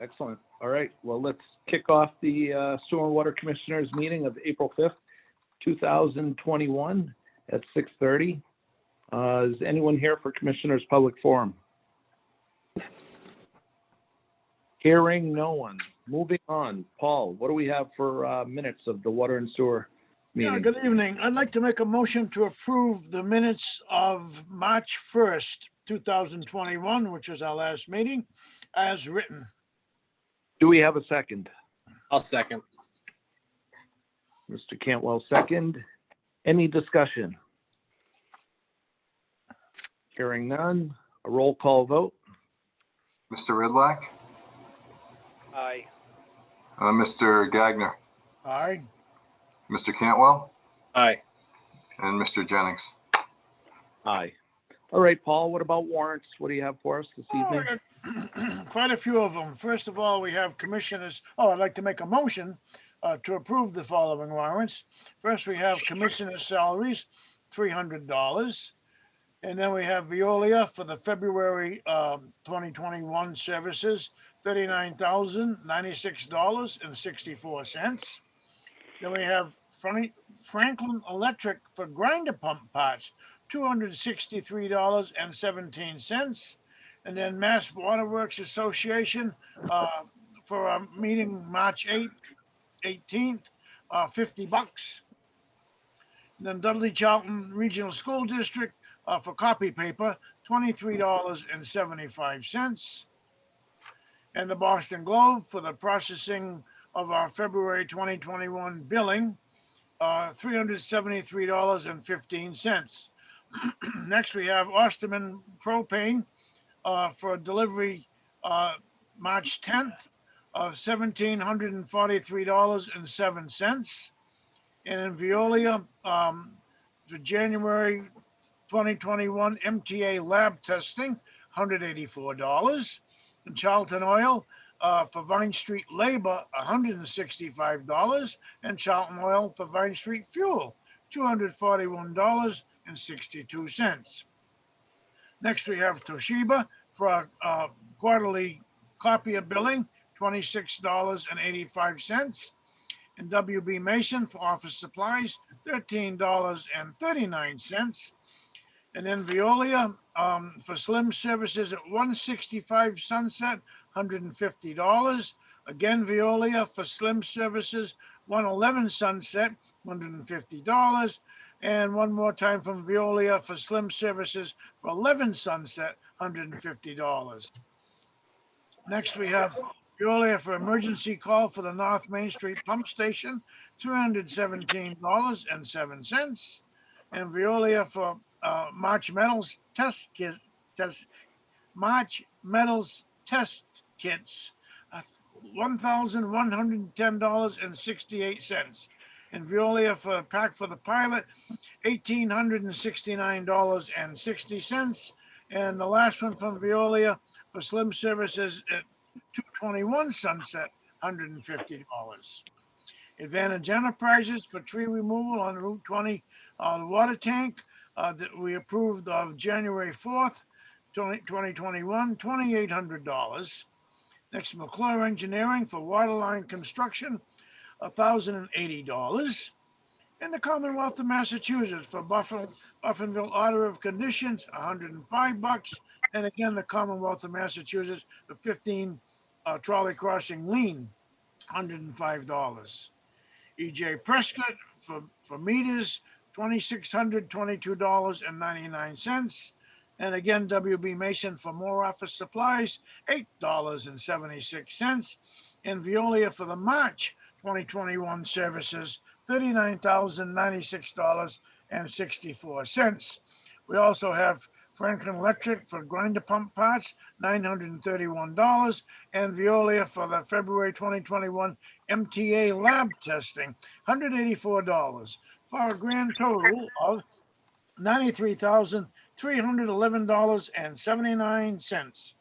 Excellent. All right. Well, let's kick off the Sewer and Water Commissioners meeting of April 5th, 2021 at 6:30. Is anyone here for Commissioners' Public Forum? Hearing no one. Moving on. Paul, what do we have for minutes of the Water and Sewer Yeah, meeting? good evening. I'd like to make a motion to approve the minutes of March 1st, 2021, which was our last meeting, as written. Do we have a second? I'll second. Mr. Cantwell, second. Any discussion? Hearing none. A roll call vote. Mr. Ridlack, Aye. Mr. Gagner, Aye. Mr. Cantwell, Aye. and Mr. Jennings. Aye. All right, Paul, what about warrants? What do you have for us this evening? Quite a few of them. First of all, we have commissioners. I'd like to make a motion to approve the following warrants. First, we have commissioner salaries, $300. And then we have Veolia for the February 2021 services, $39,096.64. Then we have Franklin Electric for grinder pump parts, $263.17. And then Mass Waterworks Association for a meeting March 18th, $50. And then Dudley Charlton Regional School District for copy paper, $23.75. And the Boston Globe for the processing of our February 2021 billing, $373.15. Next, we have Osterman Propane for delivery March 10th of $1,743.07. And in Veolia for January 2021 MTA lab testing, $184. And Charlton Oil for Vine Street labor, $165. And Charlton Oil for Vine Street fuel, $241.62. Next, we have Toshiba for quarterly copier billing, $26.85. And WB Mason for office supplies, $13.39. And then Veolia for Slim Services at 165 Sunset, $150. Again, Veolia for Slim Services, 111 Sunset, $150. And one more time from Veolia for Slim Services for 11 Sunset, $150. Next, we have Veolia for emergency call for the North Main Street Pump Station, $317.07. And Veolia for March Metals test kits, $1,110.68. And Veolia for pack for the pilot, $1,869.60. And the last one from Veolia for Slim Services at 221 Sunset, $150. Advantage Enterprises for tree removal on Route 20, the water tank that we approved of January 4th, 2021, $2,800. Next, McClure Engineering for waterline construction, $1,080. And the Commonwealth of Massachusetts for Buffinville Order of Conditions, $105. And again, the Commonwealth of Massachusetts for 15 trolley crossing lien, $105. EJ Prescott for meters, $2,622.99. And again, WB Mason for more office supplies, $8.76. And Veolia for the March 2021 services, $39,096.64. We also have Franklin Electric for grinder pump parts, $931. And Veolia for the February 2021 MTA lab testing, $184, for a grand total of $93,311.79.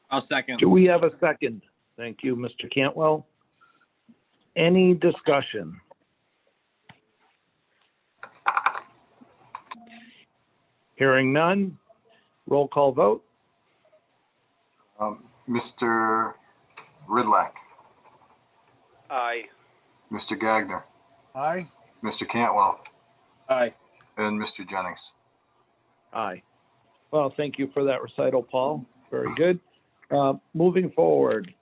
I'll second. Do we have a second? Thank you, Mr. Cantwell. Any discussion? Hearing none. Roll call vote. Mr. Ridlack, Aye. Mr. Gagner, Aye. Mr. Cantwell, Aye. and Mr. Jennings. Aye. Well, thank you for that recital, Paul. Very good. Moving forward,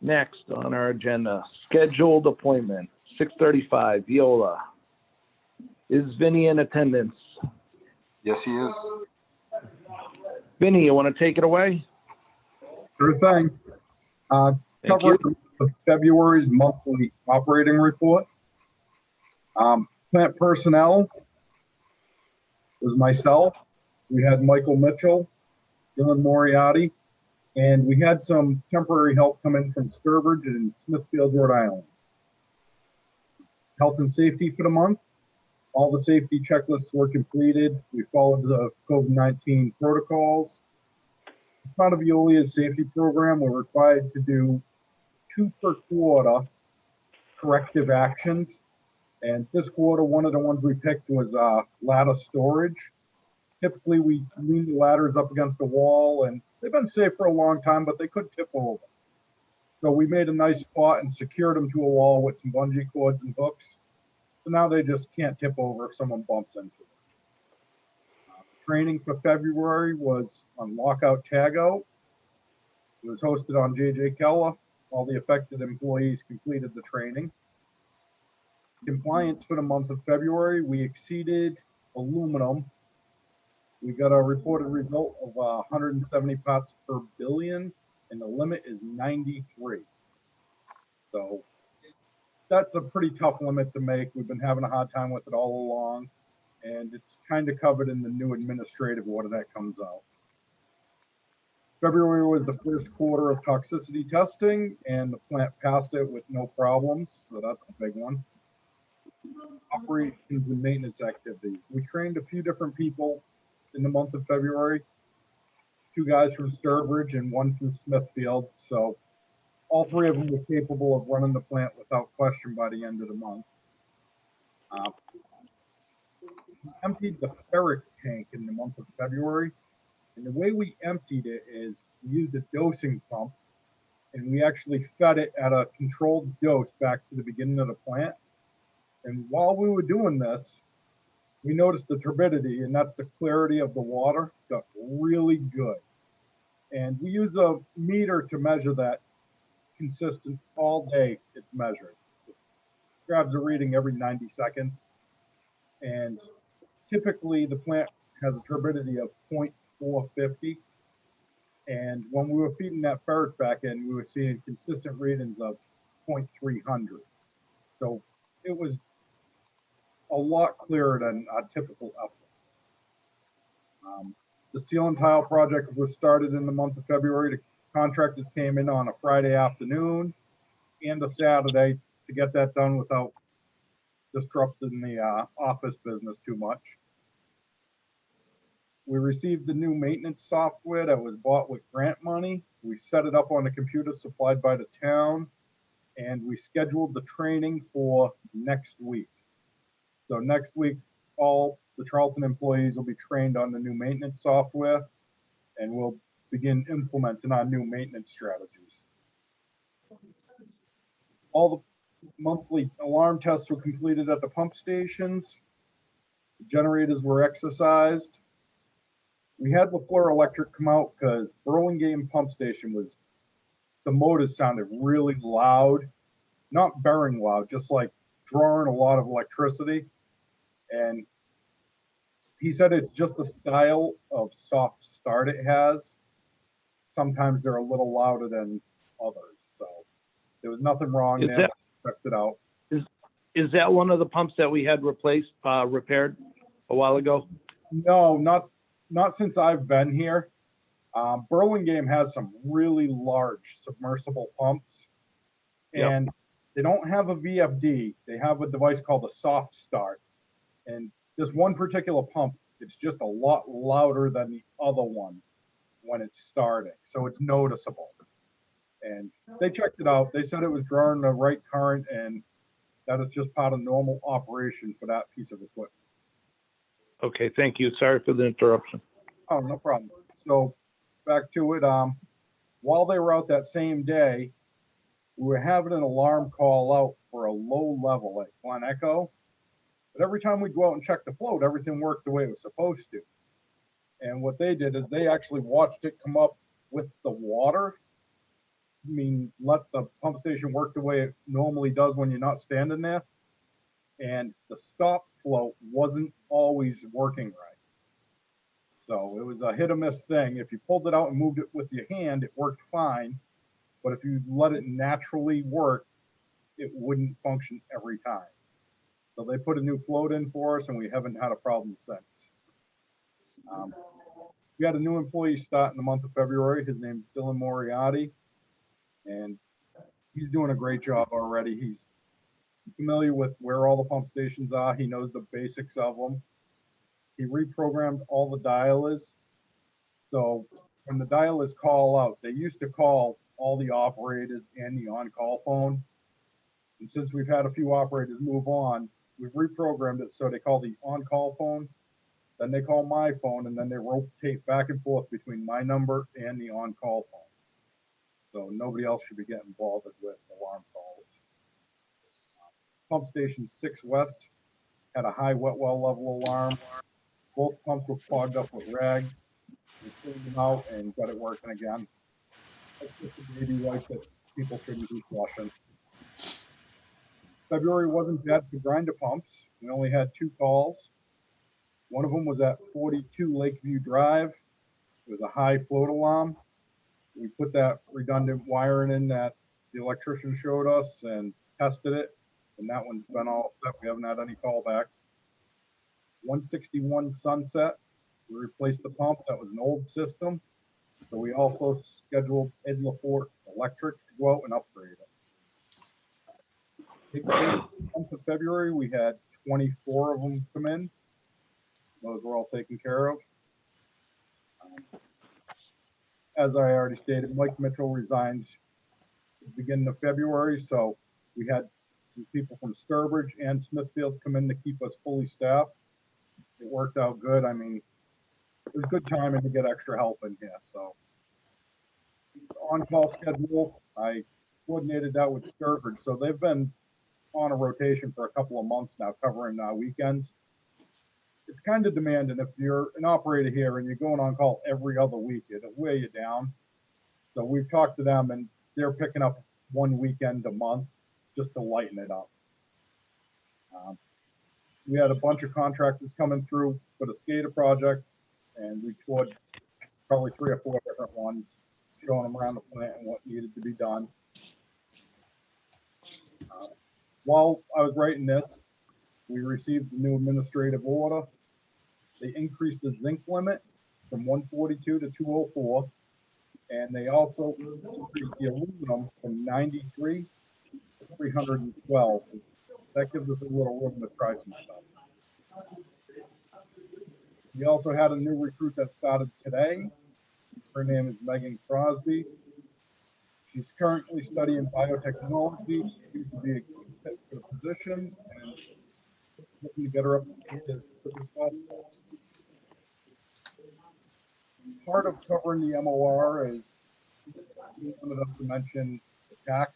next on our agenda, scheduled appointment, 6:35, Viola. Is Vinny in attendance? Yes, he is. Vinny, you want to take it away? Sure thing. Thank you. Covering February's monthly operating report. Plant personnel was myself. We had Michael Mitchell, Dylan Moriarty, and we had some temporary help come in from Sturbridge and Smithfield, Rhode Island. Health and safety for the month. All the safety checklists were completed. We followed the COVID-19 protocols. As part of Veolia's safety program, we're required to do 2 per quarter corrective actions. And this quarter, one of the ones we picked was ladder storage. Typically, we lean the ladders up against the wall, and they've been safe for a long time, but they could tip over. So we made a nice spot and secured them to a wall with some bungee cords and hooks. So now they just can't tip over if someone bumps into it. Training for February was on lockout tagout. It was hosted on JJ Keller. All the affected employees completed the training. Compliance for the month of February, we exceeded aluminum. We got a reported result of 170 parts per billion, and the limit is 93. So that's a pretty tough limit to make. We've been having a hard time with it all along, and it's kind of covered in the new administrative order that comes out. February was the first quarter of toxicity testing, and the plant passed it with no problems, so that's a big one. Operations and maintenance activities. We trained a few different people in the month of February, 2 guys from Sturbridge and 1 from Smithfield. So all 3 of them were capable of running the plant without question by the end of the month. We emptied the ferric tank in the month of February. And the way we emptied it is we used a dosing pump, and we actually fed it at a controlled dose back to the beginning of the plant. And while we were doing this, we noticed the turbidity, and that's the clarity of the water, got really good. And we use a meter to measure that consistent all day. It's measured. It grabs a reading every 90 seconds. And typically the plant has a turbidity of 0.450. And when we were feeding that ferric back in, we were seeing consistent readings of 0.300. So it was a lot clearer than a typical effluent. The seal and tile project was started in the month of February. The contractors came in on a Friday afternoon and a Saturday to get that done without disrupting the office business too much. We received the new maintenance software that was bought with grant money. We set it up on a computer supplied by the town, and we scheduled the training for next week. So next week, all the Charlton employees will be trained on the new maintenance software, and we'll begin implementing our new maintenance strategies. All the monthly alarm tests were completed at the pump stations. The generators were exercised. We had LaFleur Electric come out because Burlingame Pump Station the motors sounded really loud, not bearing loud, just like drawing a lot of electricity. And he said it's just the style of soft start it has. Sometimes they're a little louder than others. So there was nothing wrong there. Checked it out. Is that one of the pumps that we had repaired a while ago? No, not since I've been here. Burlingame has some really large submersible pumps, and they don't have a VFD. They have a device called a soft start. And this one particular pump, it's just a lot louder than the other one when it's starting. So it's noticeable. And they checked it out. They said it was drawing the right current and that it's just part of normal operation for that piece of equipment. Okay, thank you. Sorry for the interruption. Oh, no problem. So back to it. While they were out that same day, we were having an alarm call out for a low level at Glen Echo. But every time we go out and check the float, everything worked the way it was supposed to. And what they did is they actually watched it come up with the water. I mean, let the pump station work the way it normally does when you're not standing there. And the stop float wasn't always working right. So it was a hit or miss thing. If you pulled it out and moved it with your hand, it worked fine. But if you let it naturally work, it wouldn't function every time. So they put a new float in for us, and we haven't had a problem since. We had a new employee start in the month of February. His name's Dylan Moriarty, and he's doing a great job already. He's familiar with where all the pump stations are. He knows the basics of them. He reprogrammed all the dialers. So when the dialers call out, they used to call all the operators and the on-call phone. And since we've had a few operators move on, we've reprogrammed it so they call the on-call phone, then they call my phone, and then they rotate back and forth between my number and the on-call phone. So nobody else should be getting bothered with alarm calls. Pump station 6 West had a high wet well level alarm. Both pumps were clogged up with rags. We cleaned them out and got it working again. That's just a baby wipe that people shouldn't be flushing. February wasn't bad for grinder pumps. We only had 2 calls. One of them was at 42 Lakeview Drive. It was a high float alarm. We put that redundant wiring in that the electrician showed us and tested it, and that one's been all set. We haven't had any callbacks. 161 Sunset, we replaced the pump. That was an old system. So we also scheduled Ed LaForte Electric to go out and upgrade it. The month of February, we had 24 of them come in. Those were all taken care of. As I already stated, Mike Mitchell resigned at the beginning of February, so we had some people from Sturbridge and Smithfield come in to keep us fully staffed. It worked out good. I mean, it was good timing to get extra help in here. So on-call schedule, I coordinated that with Sturbridge. So they've been on a rotation for a couple of months now, covering weekends. It's kind of demanding. If you're an operator here and you're going on call every other week, it'll weigh you down. So we've talked to them, and they're picking up one weekend a month just to lighten it up. We had a bunch of contractors coming through for the SCADA project, and we toured probably 3 or 4 different ones, showing them around the plant and what needed to be done. While I was writing this, we received the new administrative order. They increased the zinc limit from 142 to 204, and they also increased the aluminum from 93 to 312. That gives us a little room to try some stuff. We also had a new recruit that started today. Her name is Megan Crosby. She's currently studying biotechnology. She seems to be a good fit for the position, and looking to get her up to speed as quick as possible. Part of covering the MOR is he wanted us to mention the TAC.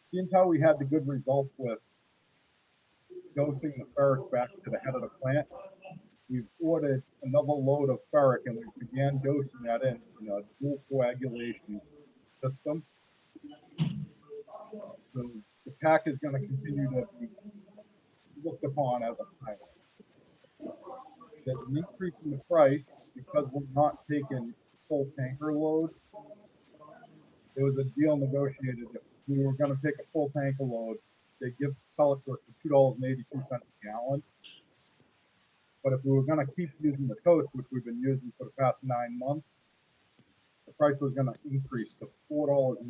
Since how we had the good results with dosing the ferric back to the head of the plant, we've ordered another load of ferric, and we began dosing that in a dual coagulation system. So the pack is going to continue to be looked upon as a pilot. There's an increase in the price because we're not taking full tanker load. There was a deal negotiated that we were going to take a full tanker load. They sell it to us for $2.82 a gallon. But if we were going to keep using the totes, which we've been using for the past 9 months, the price was going to increase to $4.87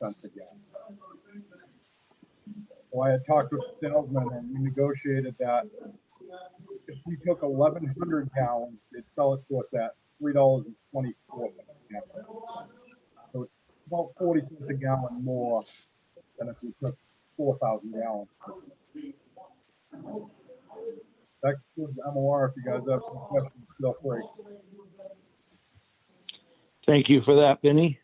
a gallon. So I had talked with the salesman, and we negotiated that if we took 1,100 gallons, they'd sell it to us at $3.24 a gallon. So it's about 40 cents a gallon more than if we took 4,000 gallons. That concludes MOR. If you guys have any questions, feel free. Thank you for that, Vinnie.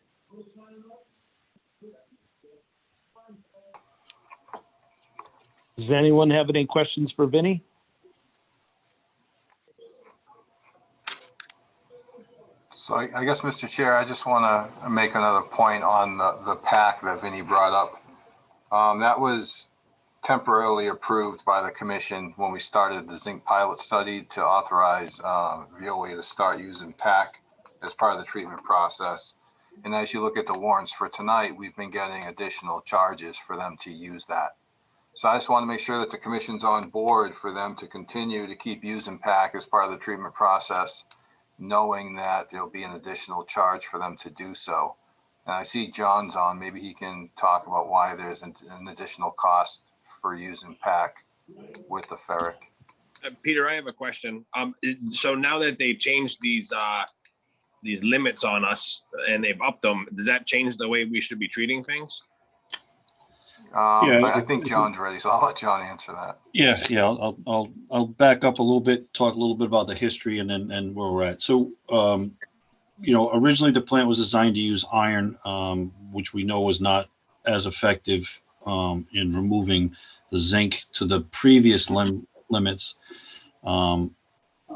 Does anyone have any questions for Vinnie? So I guess, Mr. Chair, I just want to make another point on the PAC that Vinnie brought up. That was temporarily approved by the commission when we started the zinc pilot study to authorize Veolia to start using PAC as part of the treatment process. And as you look at the warrants for tonight, we've been getting additional charges for them to use that. So I just want to make sure that the commission's on board for them to continue to keep using PAC as part of the treatment process, knowing that there'll be an additional charge for them to do so. And I see John's on, maybe he can talk about why there's an additional cost for using PAC with the ferric. Peter, I have a question. So now that they changed these limits on us and they've upped them, does that change the way we should be treating things? I think John's ready, so I'll let John answer that. Yeah. I'll back up a little bit, talk a little bit about the history and then where we're at. So, originally the plant was designed to use iron, which we know was not as effective in removing the zinc to the previous limits,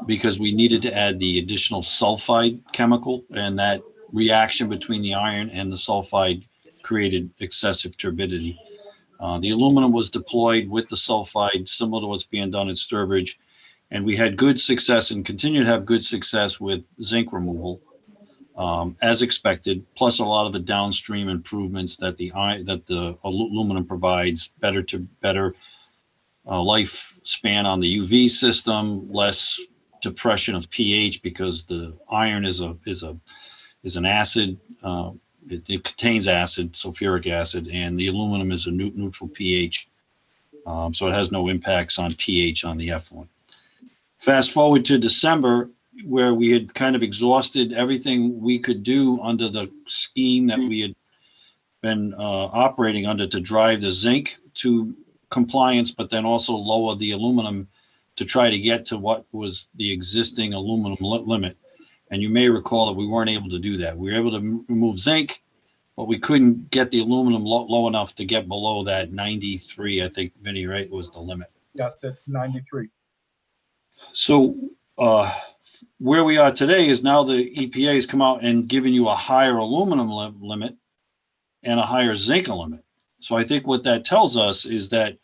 because we needed to add the additional sulfide chemical, and that reaction between the iron and the sulfide created excessive turbidity. The aluminum was deployed with the sulfide, similar to what's being done at Sturbridge, and we had good success and continue to have good success with zinc removal, as expected. Plus, a lot of the downstream improvements that the aluminum provides, better lifespan on the UV system, less depression of pH because the iron is an acid. It contains acid, sulfuric acid, and the aluminum is a neutral pH, so it has no impacts on pH on the effluent. Fast forward to December, where we had kind of exhausted everything we could do under the scheme that we had been operating under to drive the zinc to compliance, but then also lower the aluminum to try to get to what was the existing aluminum limit. And you may recall that we weren't able to do that. We were able to remove zinc, but we couldn't get the aluminum low enough to get below that 93, I think, Vinnie, right, was the limit. Yes, it's 93. So where we are today is now the EPA has come out and given you a higher aluminum limit and a higher zinc limit. So I think what that tells us is that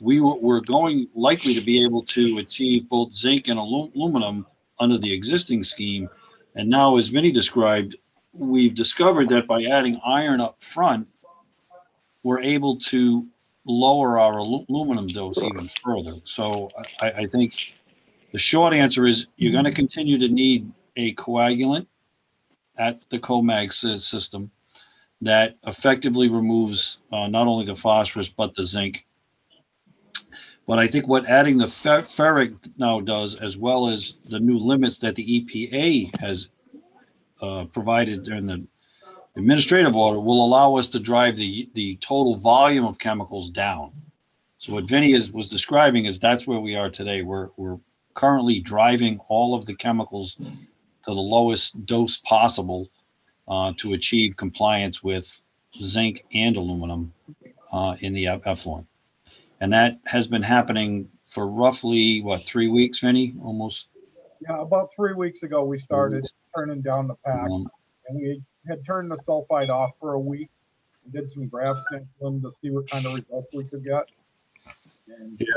we're going likely to be able to achieve both zinc and aluminum under the existing scheme. And now, as Vinnie described, we've discovered that by adding iron up front, we're able to lower our aluminum dose even further. So I think the short answer is you're going to continue to need a coagulant at the COMAG system that effectively removes not only the phosphorus, but the zinc. But I think what adding the ferric now does, as well as the new limits that the EPA has provided in the administrative order, will allow us to drive the total volume of chemicals down. So what Vinnie was describing is that's where we are today. We're currently driving all of the chemicals to the lowest dose possible to achieve compliance with zinc and aluminum in the effluent. And that has been happening for roughly, 3 weeks, Vinnie? Almost? Yeah, about 3 weeks ago, we started turning down the PAC, and we had turned the sulfide off for a week. We did some grab sampling to see what kind of results we could get.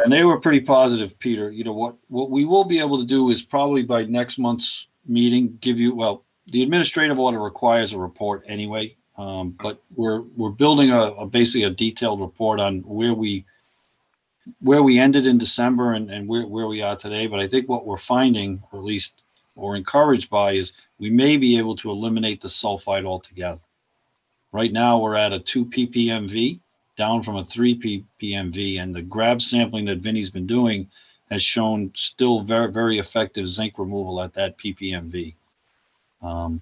And they were pretty positive, Peter. You know, what we will be able to do is probably by next month's meeting, give you, the administrative order requires a report anyway, but we're building basically a detailed report on where we ended in December and where we are today. But I think what we're finding, or at least we're encouraged by, is we may be able to eliminate the sulfide altogether. Right now, we're at a 2 ppmv, down from a 3 ppmv, and the grab sampling that Vinnie's been doing has shown still very, very effective zinc removal at that ppmv. And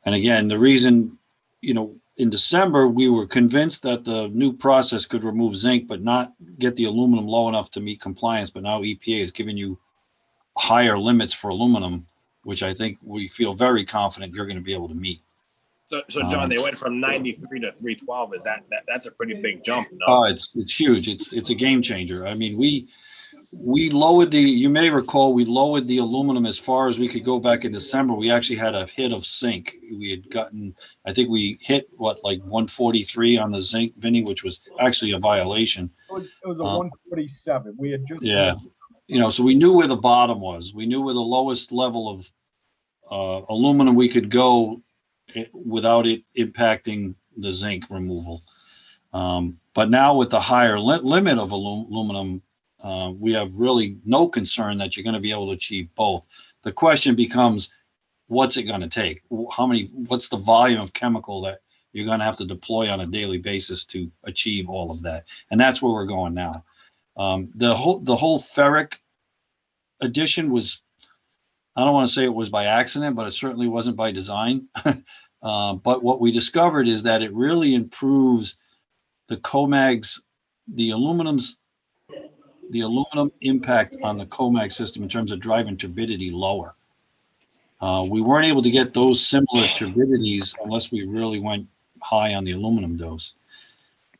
again, the reason, in December, we were convinced that the new process could remove zinc, but not get the aluminum low enough to meet compliance. But now EPA is giving you higher limits for aluminum. which I think we feel very confident you're going to be able to meet. So John, they went from 93 to 312. Is that's a pretty big jump? No? Oh, it's huge. It's a game changer. I mean, we lowered you may recall, we lowered the aluminum as far as we could go back in December. We actually had a hit of zinc. We had gotten, I think we hit like 143 on the zinc, Vinny, which was actually a violation. It was a 147. We had just. Yeah. So we knew where the bottom was. We knew where the lowest level of aluminum we could go without it impacting the zinc removal. But now with the higher limit of aluminum, we have really no concern that you're going to be able to achieve both. The question becomes, what's it going to take? What's the volume of chemical that you're going to have to deploy on a daily basis to achieve all of that? And that's where we're going now. The whole ferric addition was, I don't want to say it was by accident, but it certainly wasn't by design. But what we discovered is that it really improves the COMAG's, the aluminum impact on the COMAG system in terms of driving turbidity lower. We weren't able to get those similar turbidities unless we really went high on the aluminum dose.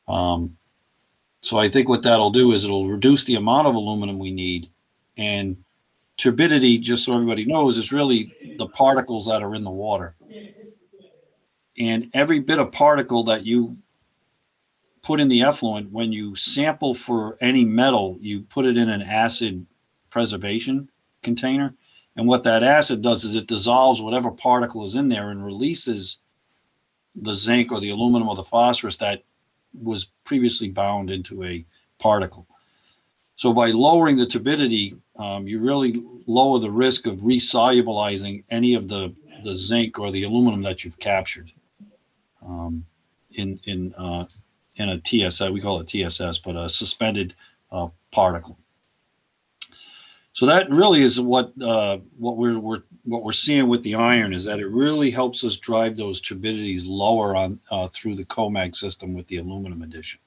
So I think what that'll do is it'll reduce the amount of aluminum we need. And turbidity, just so everybody knows, is really the particles that are in the water. And every bit of particle that you put in the effluent, when you sample for any metal, you put it in an acid preservation container. And what that acid does is it dissolves whatever particle is in there and releases the zinc or the aluminum or the phosphorus that was previously bound into a particle. So by lowering the turbidity, you really lower the risk of resolubilizing any of the zinc or the aluminum that you've captured in a TSS. We call it TSS, but a suspended particle. So that really is what we're seeing with the iron, is that it really helps us drive those turbidities lower on through the COMAG system with the aluminum addition.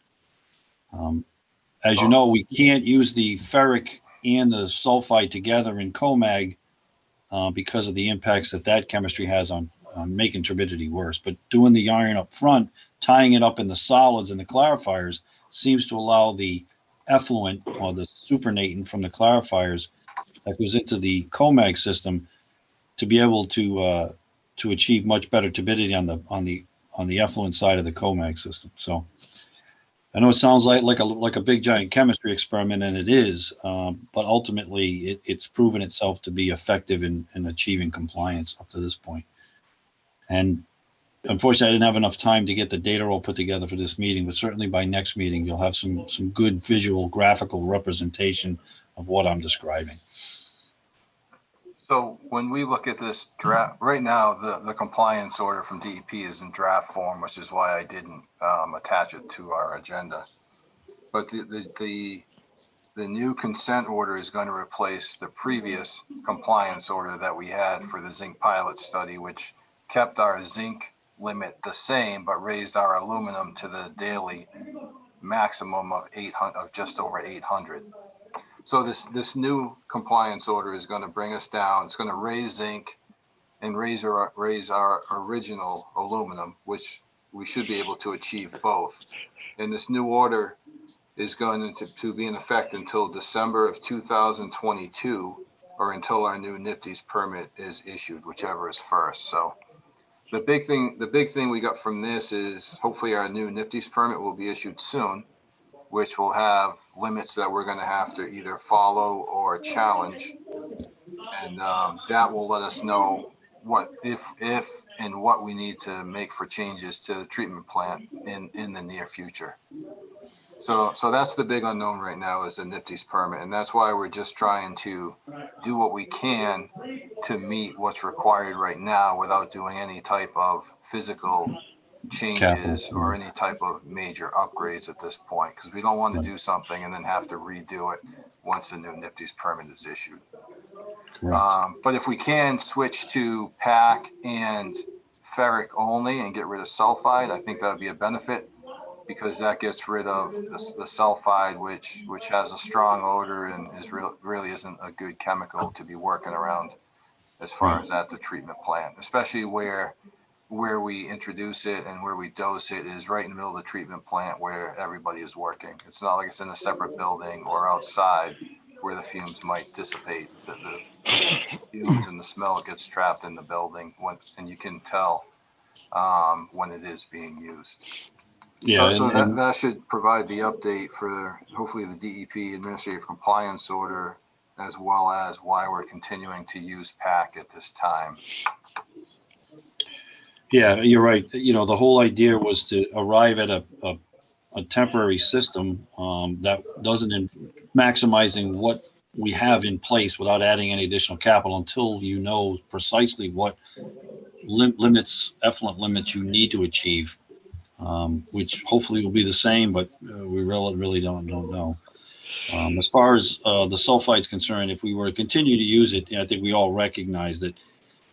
As you know, we can't use the ferric and the sulfide together in COMAG because of the impacts that chemistry has on making turbidity worse. But doing the iron up front, tying it up in the solids and the clarifiers, seems to allow the effluent or the supernatant from the clarifiers that goes into the COMAG system to be able to achieve much better turbidity on the effluent side of the COMAG system. So I know it sounds like a big giant chemistry experiment, and it is, but ultimately it's proven itself to be effective in achieving compliance up to this point. And unfortunately, I didn't have enough time to get the data all put together for this meeting, but certainly by next meeting, you'll have some good visual graphical representation of what I'm describing. So when we look at this draft, right now, the compliance order from DEP is in draft form, which is why I didn't attach it to our agenda. But the new consent order is going to replace the previous compliance order that we had for the zinc pilot study, which kept our zinc limit the same, but raised our aluminum to the daily maximum of 800, of just over 800. So this new compliance order is going to bring us down. It's going to raise zinc and raise our original aluminum, which we should be able to achieve both. And this new order is going to be in effect until December of 2022, or until our new NIPDES permit is issued, whichever is first. So the big thing we got from this is hopefully our new NIPDES permit will be issued soon, which will have limits that we're going to have to either follow or challenge. And that will let us know what, if and what we need to make for changes to the treatment plant in the near future. So that's the big unknown right now, is the NIPDES permit. And that's why we're just trying to do what we can to meet what's required right now without doing any type of physical changes or any type of major upgrades at this point, because we don't want to do something and then have to redo it once the new NIPDES permit is issued. But if we can switch to PAC and ferric only and get rid of sulfide, I think that would be a benefit, because that gets rid of the sulfide, which has a strong odor and really isn't a good chemical to be working around as far as at the treatment plant, especially where we introduce it and where we dose it is right in the middle of the treatment plant where everybody is working. It's not like it's in a separate building or outside where the fumes might dissipate. The fumes and the smell gets trapped in the building and you can tell when it is being used. Yeah, So and that should provide the update for hopefully the DEP administrative compliance order, as well as why we're continuing to use PAC at this time. yeah, you're right. You know, the whole idea was to arrive at a temporary system that doesn't maximizing what we have in place without adding any additional capital until you know precisely what limits, effluent limits you need to achieve, which hopefully will be the same, but we really don't know. As far as the sulfite is concerned, if we were to continue to use it, I think we all recognize that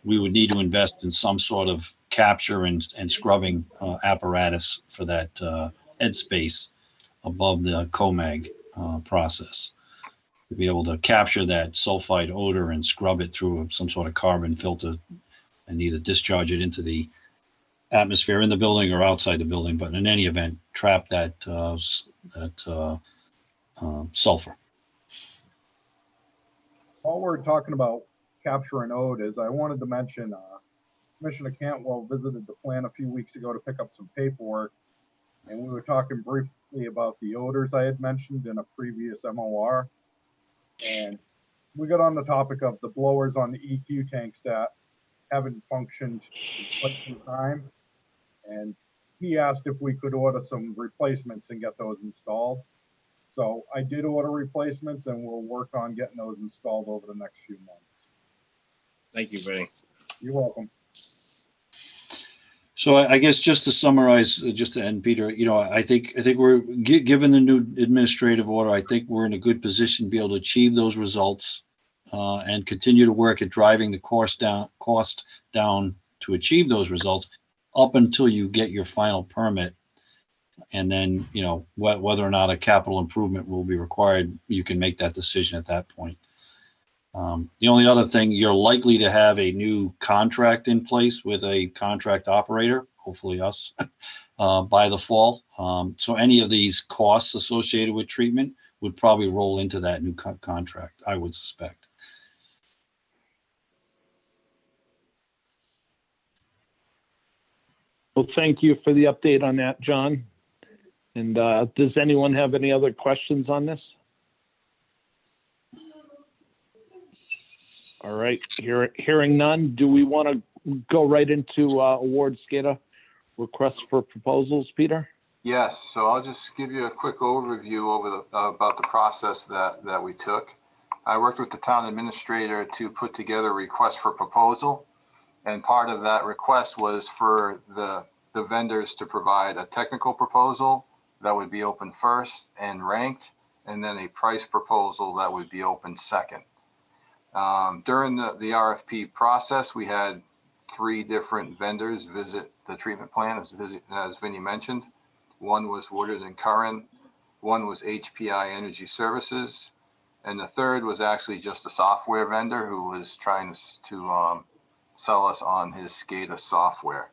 we would need to invest in some sort of capture and scrubbing apparatus for that headspace above the COMAG process to be able to capture that sulfide odor and scrub it through some sort of carbon filter and either discharge it into the atmosphere in the building or outside the building, but in any event, trap that sulfur. While we're talking about capture and odors, I wanted to mention Commissioner Cantwell visited the plant a few weeks ago to pick up some paperwork, and we were talking briefly about the odors I had mentioned in a previous MOR. And we got on the topic of the blowers on the EQ tanks that haven't functioned in quite some time. And he asked if we could order some replacements and get those installed. So I did order replacements, and we'll work on getting those installed over the next few months. Thank you, Vinny. You're welcome. So I guess just to summarize, just to end, Peter, you know, I think we're given the new administrative order, I think we're in a good position to be able to achieve those results and continue to work at driving the cost down to achieve those results up until you get your final permit. And then, you know, whether or not a capital improvement will be required, you can make that decision at that point. The only other thing, you're likely to have a new contract in place with a contract operator, hopefully us, by the fall. So any of these costs associated with treatment would probably roll into that new contract, I would suspect. Well, thank you for the update on that, John. And does anyone have any other questions on this? All right, hearing none, do we want to go right into award SCADA requests for proposals, Peter? Yes, so I'll just give you a quick overview over about the process that we took. I worked with the town administrator to put together a request for proposal, and part of that request was for the vendors to provide a technical proposal that would be open first and ranked, and then a price proposal that would be open second. During the RFP process, we had 3 different vendors visit the treatment plant, as Vinny mentioned. One was Woodard and Curran, one was HPI Energy Services, and the third was actually just a software vendor who was trying to sell us on his SCADA software.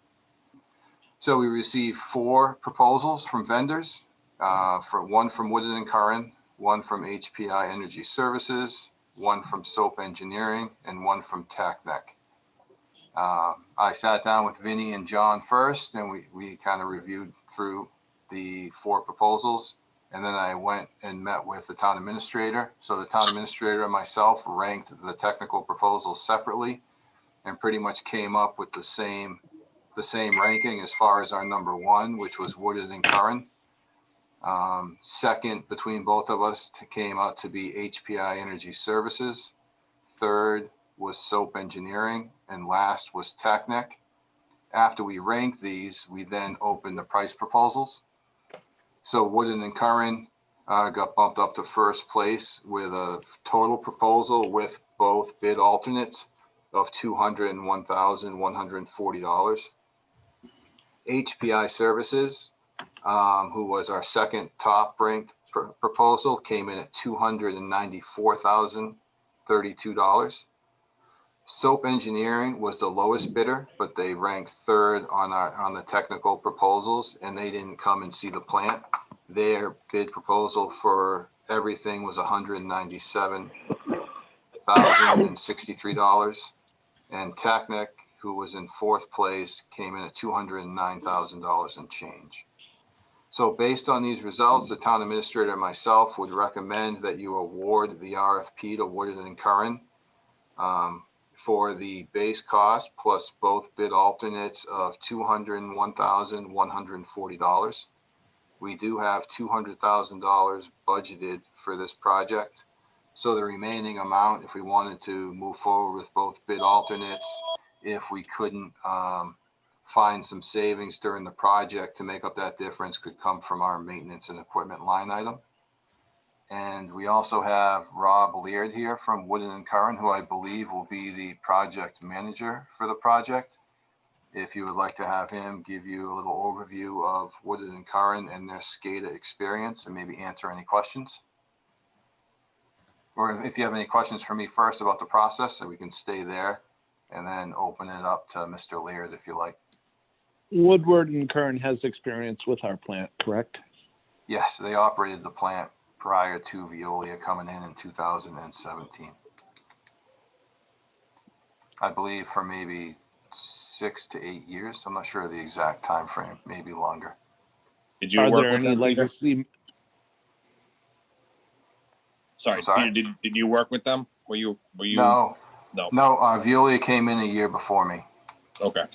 So we received 4 proposals from vendors, one from Woodard and Curran, one from HPI Energy Services, one from SOAP Engineering, and one from TACNEC. I sat down with Vinny and John first, and we kind of reviewed through the 4 proposals, and then I went and met with the town administrator. So the town administrator and myself ranked the technical proposals separately and pretty much came up with the same ranking as far as our number 1, which was Woodard and Curran. Second, between both of us, came out to be HPI Energy Services. Third was SOAP Engineering, and last was TACNEC. After we ranked these, we then opened the price proposals. So Woodard and Curran got bumped up to first place with a total proposal with both bid alternates of $201,140. HPI Services, who was our second top ranked proposal, came in at $294,032. Soap Engineering was the lowest bidder, but they ranked third on the technical proposals, and they didn't come and see the plant. Their bid proposal for everything was $197,063. And Tacnic, who was in fourth place, came in at $209,000 and change. So based on these results, the town administrator and myself would recommend that you award the RFP to Woodard and Curran for the base cost plus both bid alternates of $201,140. We do have $200,000 budgeted for this project. So the remaining amount, if we wanted to move forward with both bid alternates, if we couldn't find some savings during the project to make up that difference, could come from our maintenance and equipment line item. And we also have Rob Leard here from Woodard and Curran, who I believe will be the project manager for the project. If you would like to have him give you a little overview of Woodard and Curran and their SCADA experience and maybe answer any questions. Or if you have any questions for me first about the process, so we can stay there and then open it up to Mr. Leard if you like. Woodward and Curran has experience with our plant, correct? Yes, they operated the plant prior to Veolia coming in 2017. I believe for maybe 6 to 8 years. I'm not sure of the exact time frame, maybe longer. Did you Are work there with any them, Peter? legacy? Sorry, I'm sorry? Peter, did you work with them? Were you? No, No. Veolia came in a year before me. Okay.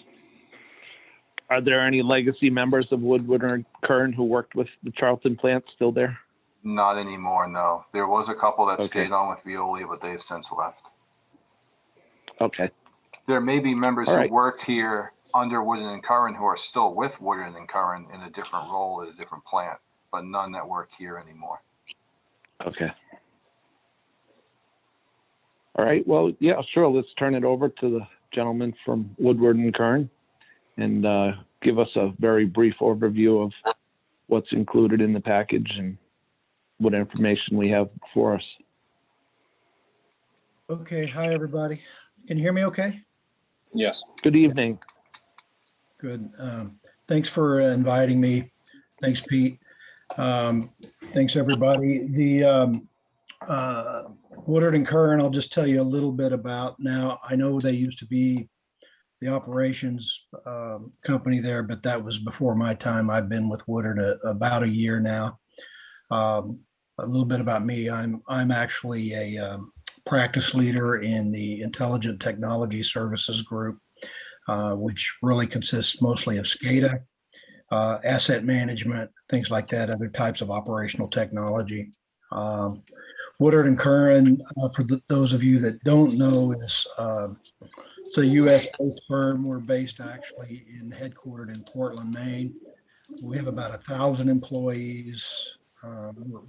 Are there any legacy members of Woodward and Curran who worked with the Charlton plant still there? Not anymore, no. There was a couple that Okay. stayed on with Veolia, but they have since left. Okay. There may be members All who right. worked here under Woodard and Curran who are still with Woodard and Curran in a different role at a different plant, but none that work here anymore. Okay. All right. Well, yeah, sure. Let's turn it over to the gentleman from Woodward and Curran and give us a very brief overview of what's included in the package and what information we have for us. Okay, hi, everybody. Can you hear me okay? Yes. Good evening. Good. Thanks for inviting me. Thanks, Pete. Thanks, everybody. The Woodard and Curran, I'll just tell you a little bit about now. I know they used to be the operations company there, but that was before my time. I've been with Woodard about a year now. A little bit about me. I'm actually a practice leader in the Intelligent Technology Services Group, which really consists mostly of SCADA, asset management, things like that, other types of operational technology. Woodard and Curran, for those of you that don't know, is it's a U.S.-based firm. We're based actually headquartered in Portland, Maine. We have about 1,000 employees.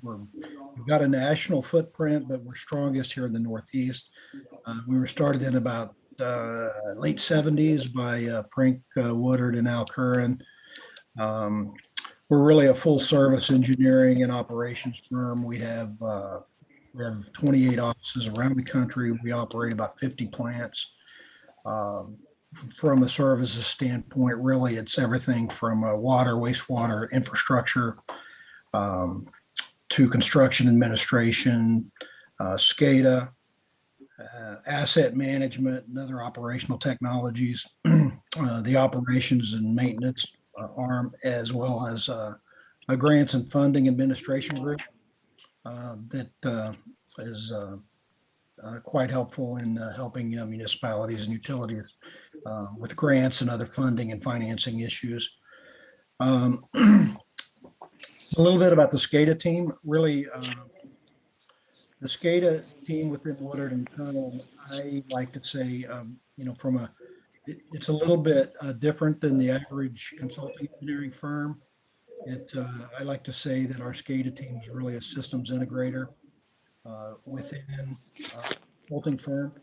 We've got a national footprint, but we're strongest here in the Northeast. We were started in about late 70s by Frank Woodard and Al Curran. We're really a full service engineering and operations firm. We have 28 offices around the country. We operate about 50 plants. From a services standpoint, really, it's everything from water, wastewater, infrastructure, to construction administration, SCADA, asset management, and other operational technologies, the operations and maintenance arm, as well as a grants and funding administration group that is quite helpful in helping municipalities and utilities with grants and other funding and financing issues. A little bit about the SCADA team. Really, the SCADA team within Woodard and Curran, I like to say, it's a little bit different than the average consulting engineering firm. I like to say that our SCADA team is really a systems integrator within a consulting firm.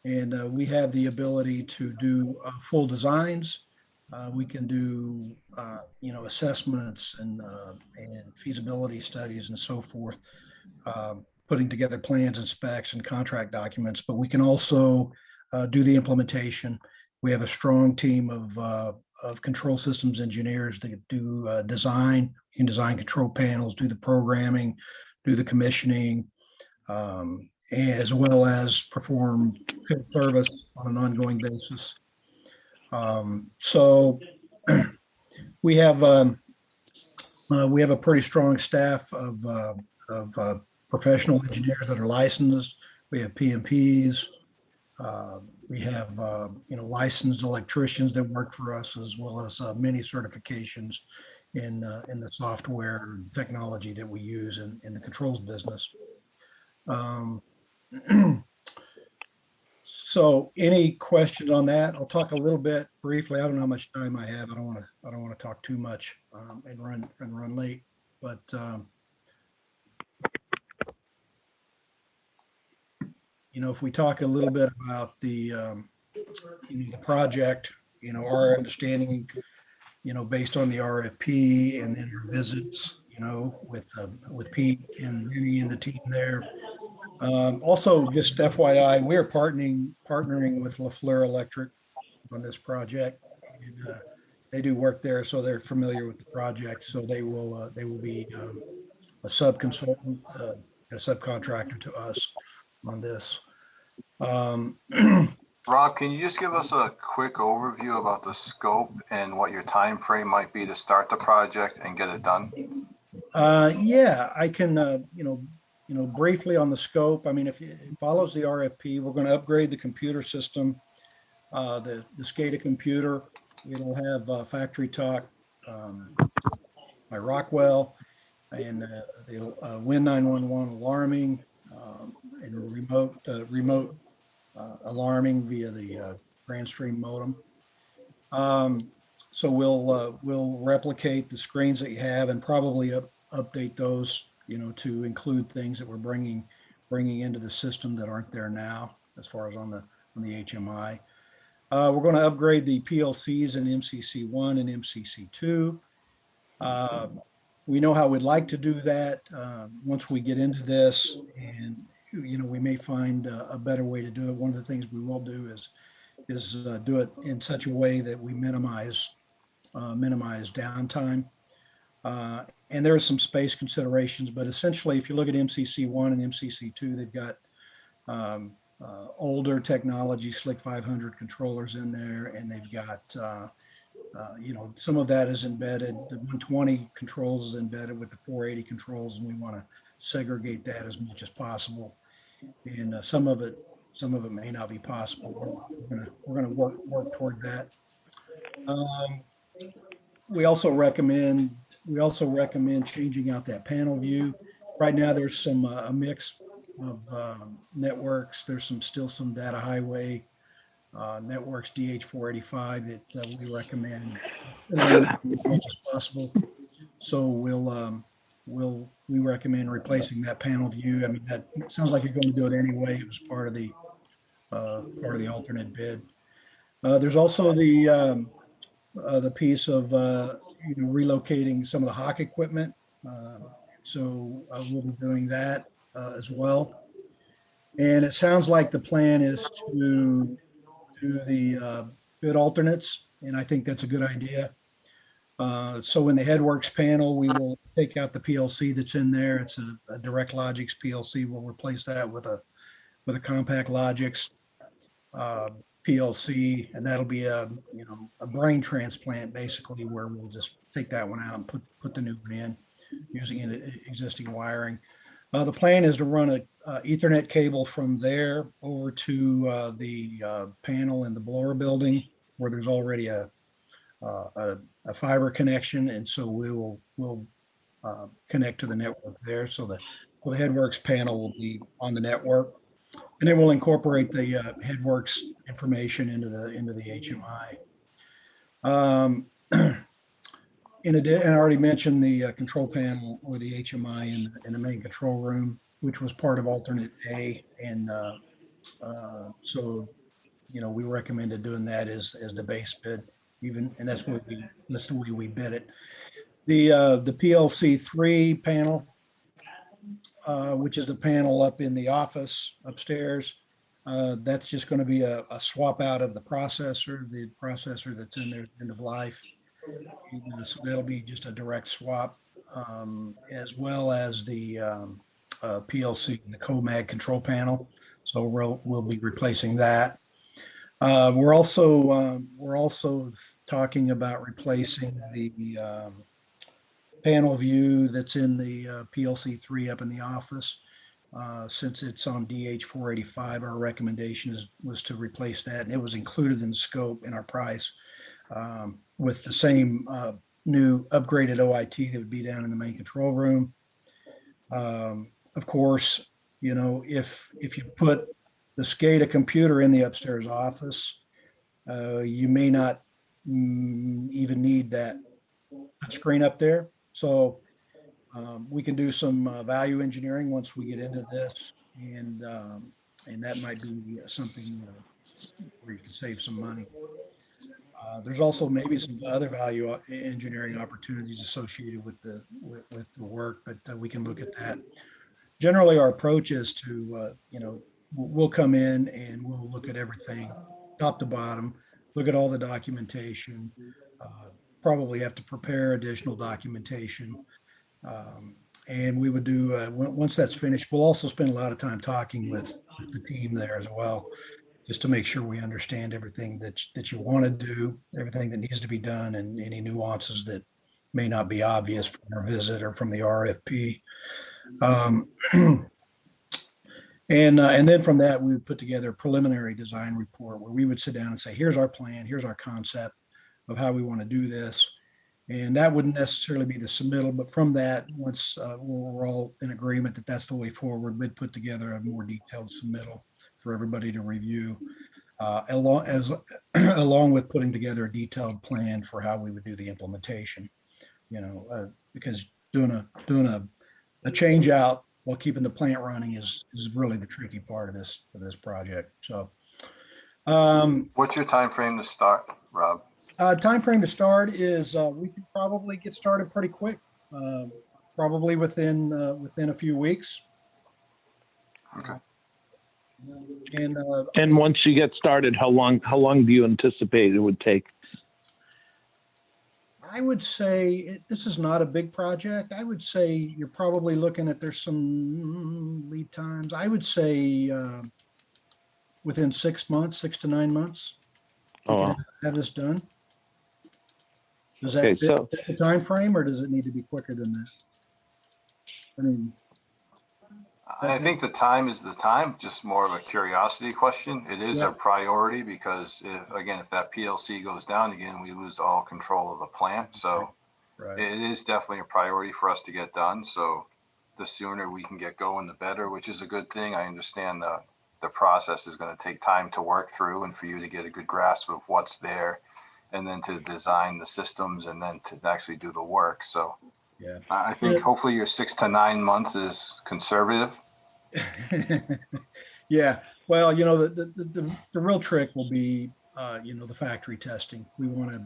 And we have the ability to do full designs. We can do, assessments and feasibility studies and so forth, putting together plans and specs and contract documents. But we can also do the implementation. We have a strong team of control systems engineers that do design, can design control panels, do the programming, do the commissioning, as well as perform field service on an ongoing basis. So we have a pretty strong staff of professional engineers that are licensed. We have PMPs. We have licensed electricians that work for us, as well as many certifications in the software and technology that we use in the controls business. So any questions on that? I'll talk a little bit briefly. I don't know how much time I have. I don't want to talk too much and run late, but if we talk a little bit about the project, our understanding, based on the RFP and then our visits, with Pete and Vinny and the team there. Also, just FYI, we're partnering with LaFleur Electric on this project. And, they do work there, so they're familiar with the project. So they will be a sub-consultant, a subcontractor to us on this. Rob, can you just give us a quick overview about the scope and what your time frame might be to start the project and get it done? Yeah, I can, briefly on the scope. I mean, if it follows the RFP, we're going to upgrade the computer system, the SCADA computer. It'll have factory talk by Rockwell and the Win 911 alarming and remote alarming via the GrandStream modem. So we'll replicate the screens that you have and probably update those, to include things that we're bringing into the system that aren't there now, as far as on the HMI. We're going to upgrade the PLCs in MCC1 and MCC2. We know how we'd like to do that once we get into this, and we may find a better way to do it. One of the things we will do is do it in such a way that we minimize downtime. And there are some space considerations, but essentially, if you look at MCC1 and MCC2, they've got older technology, SLC 500 controllers in there, and they've got, some of that is embedded. The 120 controls is embedded with the 480 controls, and we want to segregate that as much as possible. And some of it may not be possible. We're gonna work toward that. We also recommend changing out that panel view. Right now, there's a mix of networks. There's still some data highway networks, DH485, that we recommend as much as possible. So we recommend replacing that panel view. I mean, that sounds like you're going to do it anyway. It was part of the alternate bid. There's also the piece of relocating some of the Hawk equipment. So we'll be doing that as well. And it sounds like the plan is to do the bid alternates, and I think that's a good idea. So in the HeadWorks panel, we will take out the PLC that's in there. It's a Direct Logix PLC. We'll replace that with a Compact Logix PLC, and that'll be a brain transplant, basically, where we'll just take that one out and put the new one in using existing wiring. The plan is to run a Ethernet cable from there over to the panel in the blower building, where there's already a fiber connection, and so we'll connect to the network there. So the HeadWorks panel will be on the network, and then we'll incorporate the HeadWorks information into the HMI. In addition, I already mentioned the control panel or the HMI in the main control room, which was part of alternate A, and so we recommended doing that as the base bid, and that's the way we bid it. The PLC3 panel, which is the panel up in the office upstairs, That's just going to be a swap out of the processor that's in their end of life. So that'll be just a direct swap, as well as the PLC, the COMAG control panel. So we'll be replacing that. We're also talking about replacing the panel view that's in the PLC3 up in the office. Since it's on DH485, our recommendation was to replace that, and it was included in scope in our price, with the same new upgraded OIT that would be down in the main control room. Of course, you know, if you put the SCADA computer in the upstairs office, you may not even need that screen up there. So we can do some value engineering once we get into this, and that might be something where you can save some money. There's also maybe some other value engineering opportunities associated with the work, but we can look at that. Generally, our approach is to, you know, we'll come in and we'll look at everything top to bottom, look at all the documentation, probably have to prepare additional documentation. And we would do, once that's finished, we'll also spend a lot of time talking with the team there as well, just to make sure we understand everything that you want to do, everything that needs to be done, and any nuances that may not be obvious from our visit or from the RFP. And then from that, we would put together a preliminary design report where we would sit down and say, here's our plan, here's our concept of how we want to do this. And that wouldn't necessarily be the submittal, but from that, once we're all in agreement that that's the way forward, we'd put together a more detailed submittal for everybody to review, along with putting together a detailed plan for how we would do the implementation. You know, because doing a change out while keeping the plant running is really the tricky part of this project. So, What's your time frame to start, Rob? Time frame to start is we could probably get started pretty quick, probably within a few weeks. Okay. And once you get started, how long do you anticipate it would take? I would say this is not a big project. I would say you're probably looking at, there's some lead times. I would say within 6 months, 6 to 9 months, we Oh, can wow. have this done. Does that Okay, fit so the time frame, or does it need to be quicker than that? I mean, I think the time is the time, just more of a curiosity question. It is Yeah. a priority because if that PLC goes down again, we lose all control of the plant. So right. it is definitely a priority for us to get done. So the sooner we can get going, the better, which is a good thing. I understand the process is going to take time to work through and for you to get a good grasp of what's there, and then to design the systems and then to actually do the work. So Yeah. I think hopefully your 6 to 9 months is conservative. Yeah, well, you know, the real trick will be, you know, the factory testing. We want to,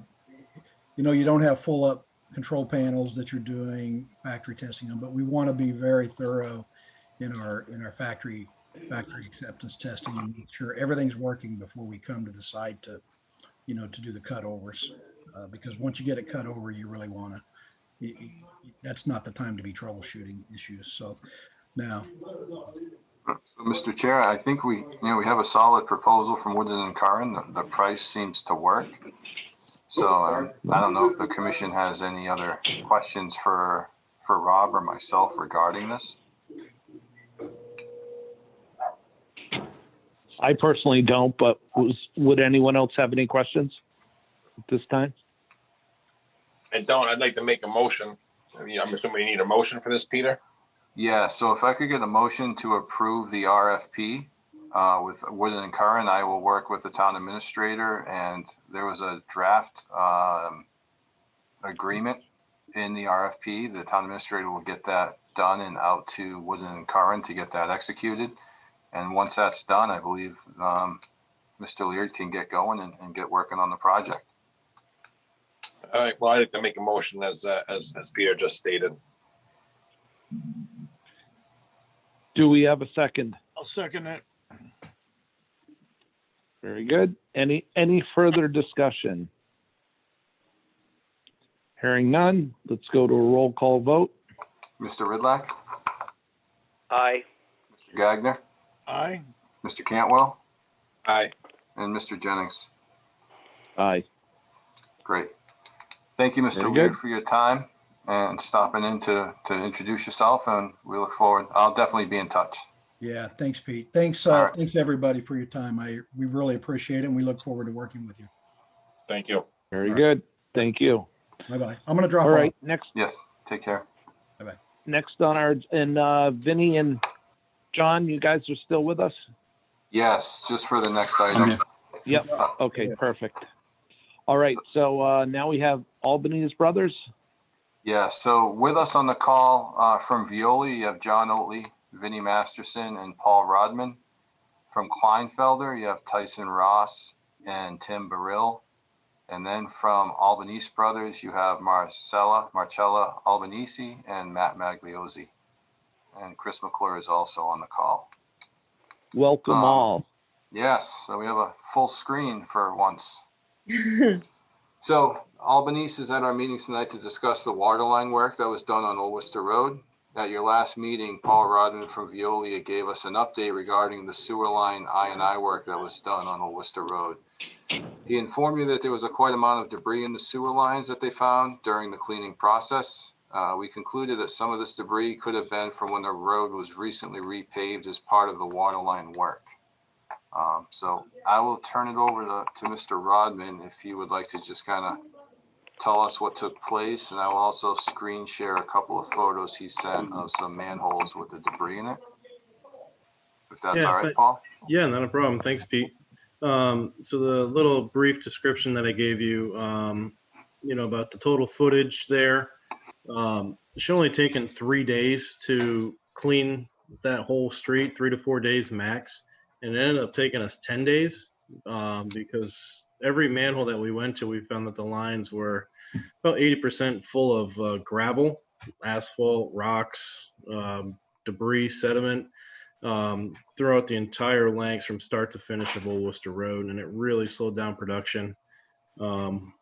you know, you don't have full up control panels that you're doing factory testing on, but we want to be very thorough in our factory acceptance testing and make sure everything's working before we come to the site to, you know, to do the cutovers. Because once you get it cut over, you really want to, that's not the time to be troubleshooting issues. So now, Mr. Chair, I think we have a solid proposal from Woodard and Curran. The price seems to work. So I don't know if the commission has any other questions for Rob or myself regarding this. I personally don't, but would anyone else have any questions at this time? I don't. I'd like to make a motion. I mean, I'm assuming you need a motion for this, Peter? Yeah, so if I could get a motion to approve the RFP with Woodard and Curran, I will work with the town administrator, and there was a draft agreement in the RFP. The town administrator will get that done and out to Woodard and Curran to get that executed. And once that's done, I believe Mr. Leard can get going and get working on the project. All right, well, I'd like to make a motion as Peter just stated. Do we have a second? I'll second it. Very good. Any further discussion? Hearing none, let's go to a roll call vote. Mr. Ridlack, Aye. Mr. Gagner, Aye. Mr. Cantwell, Aye. and Mr. Jennings. Aye. Great. Thank you, Mr. Very Weir, good. for your time and stopping in to introduce yourself, and we look forward. I'll definitely be in touch. Yeah, thanks, Pete. Thanks, All right. thanks everybody for your time. We really appreciate it and we look forward to working with you. Thank you. Very All right. good. Thank you. Bye-bye. I'm gonna drop All off. right, next Yes, take care. next on our, and Vinny and John, you guys are still with us? Yes, just for the next I'm item. here. Yep. Okay, perfect. All right, so now we have Albanese Brothers. Yeah, so with us on the call from Veolia, you have John Oatley, Vinnie Masterson, and Paul Rodman. From Kleinfelder, you have Tyson Ross and Tim Baril. And then from Albanese Brothers, you have Marcella Albanese and Matt Magliozzi. And Chris McClure is also on the call. Welcome all. Yes, so we have a full screen for once. So Albanese is at our meeting tonight to discuss the water line work that was done on Old Worcester Road. At your last meeting, Paul Rodman from Veolia gave us an update regarding the sewer line I&I work that was done on Old Worcester Road. He informed me that there was quite amount of debris in the sewer lines that they found during the cleaning process. We concluded that some of this debris could have been from when the road was recently repaved as part of the water line work. So I will turn it over to Mr. Rodman if he would like to just kind of tell us what took place. And I will also screen share a couple of photos he sent of some manholes with the debris in it. If that's Yeah, all right, Paul? Yeah, not a problem. Thanks, Pete. So the little brief description that I gave you, about the total footage there, it should only taken 3 days to clean that whole street, 3 to 4 days max. And it ended up taking us 10 days because every manhole that we went to, we found that the lines were about 80% full of gravel, asphalt, rocks, debris, sediment throughout the entire length from start to finish of Old Worcester Road. And it really slowed down production,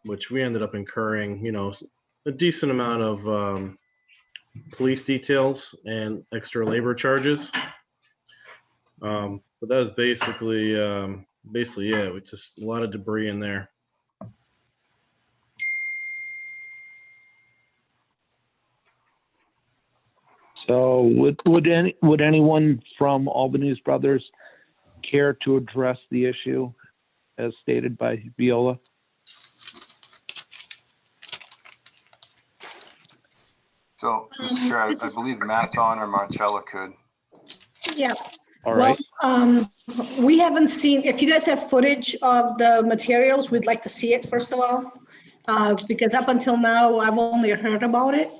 which we ended up incurring, a decent amount of police details and extra labor charges. But that was basically yeah, with just a lot of debris in there. So would anyone from Albanese Brothers care to address the issue as stated by Viola? So, Mr. Chair, I believe Matt's on or Marcella could. Yeah, All well, right. we haven't seen, if you guys have footage of the materials, we'd like to see it first of all. Because up until now, I've only heard about it.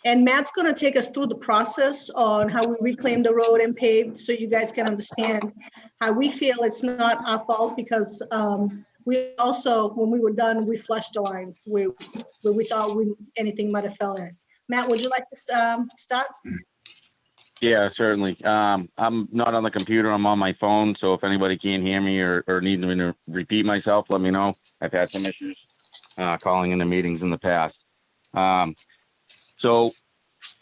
And Matt's gonna take us through the process on how we reclaim the road and paved, so you guys can understand how we feel it's not our fault, because we also, when we were done, we flushed the lines where we thought anything might have fell in. Matt, would you like to start? Yeah, certainly. I'm not on the computer. I'm on my phone. So if anybody can't hear me or needs me to repeat myself, let me know. I've had some issues calling into meetings in the past. So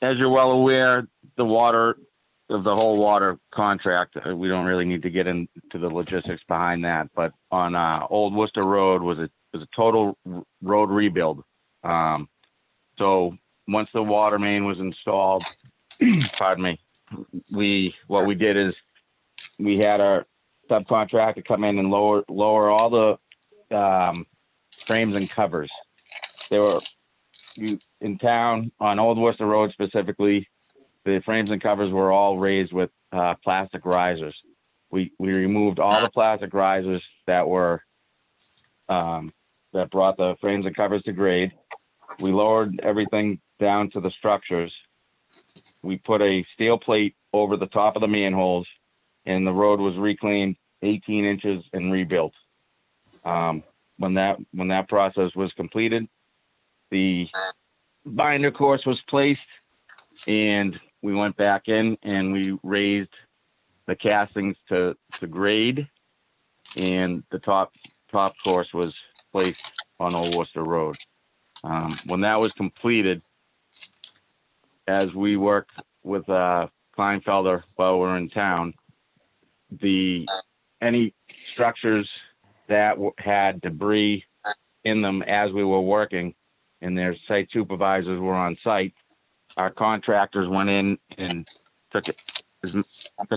as you're well aware, the whole water contract, we don't really need to get into the logistics behind that. But on Old Worcester Road was a total road rebuild. So once the water main was installed, pardon me, what we did is we had our subcontractor come in and lower all the frames and covers. They were in town on Old Worcester Road specifically. The frames and covers were all raised with plastic risers. We removed all the plastic risers that were that brought the frames and covers to grade. We lowered everything down to the structures. We put a steel plate over the top of the manholes, and the road was reclaimed 18 inches and rebuilt. When that process was completed, the binder course was placed, and we went back in and we raised the castings to grade and the top course was placed on Old Worcester Road. When that was completed, as we worked with Kleinfelder while we're in town, any structures that had debris in them as we were working, and their site supervisors were on site, our contractors went in and took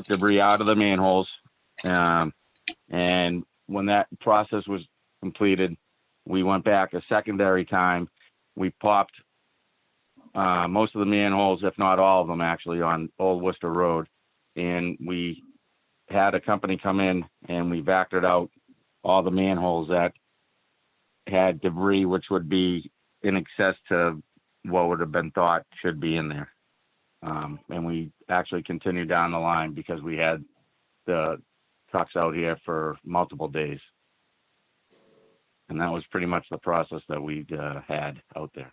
debris out of the manholes. And when that process was completed, we went back a secondary time. We popped most of the manholes, if not all of them, actually, on Old Worcester Road. And we had a company come in and we vectored out all the manholes that had debris, which would be in excess to what would have been thought should be in there. And we actually continued down the line because we had the trucks out here for multiple days. And that was pretty much the process that we had out there.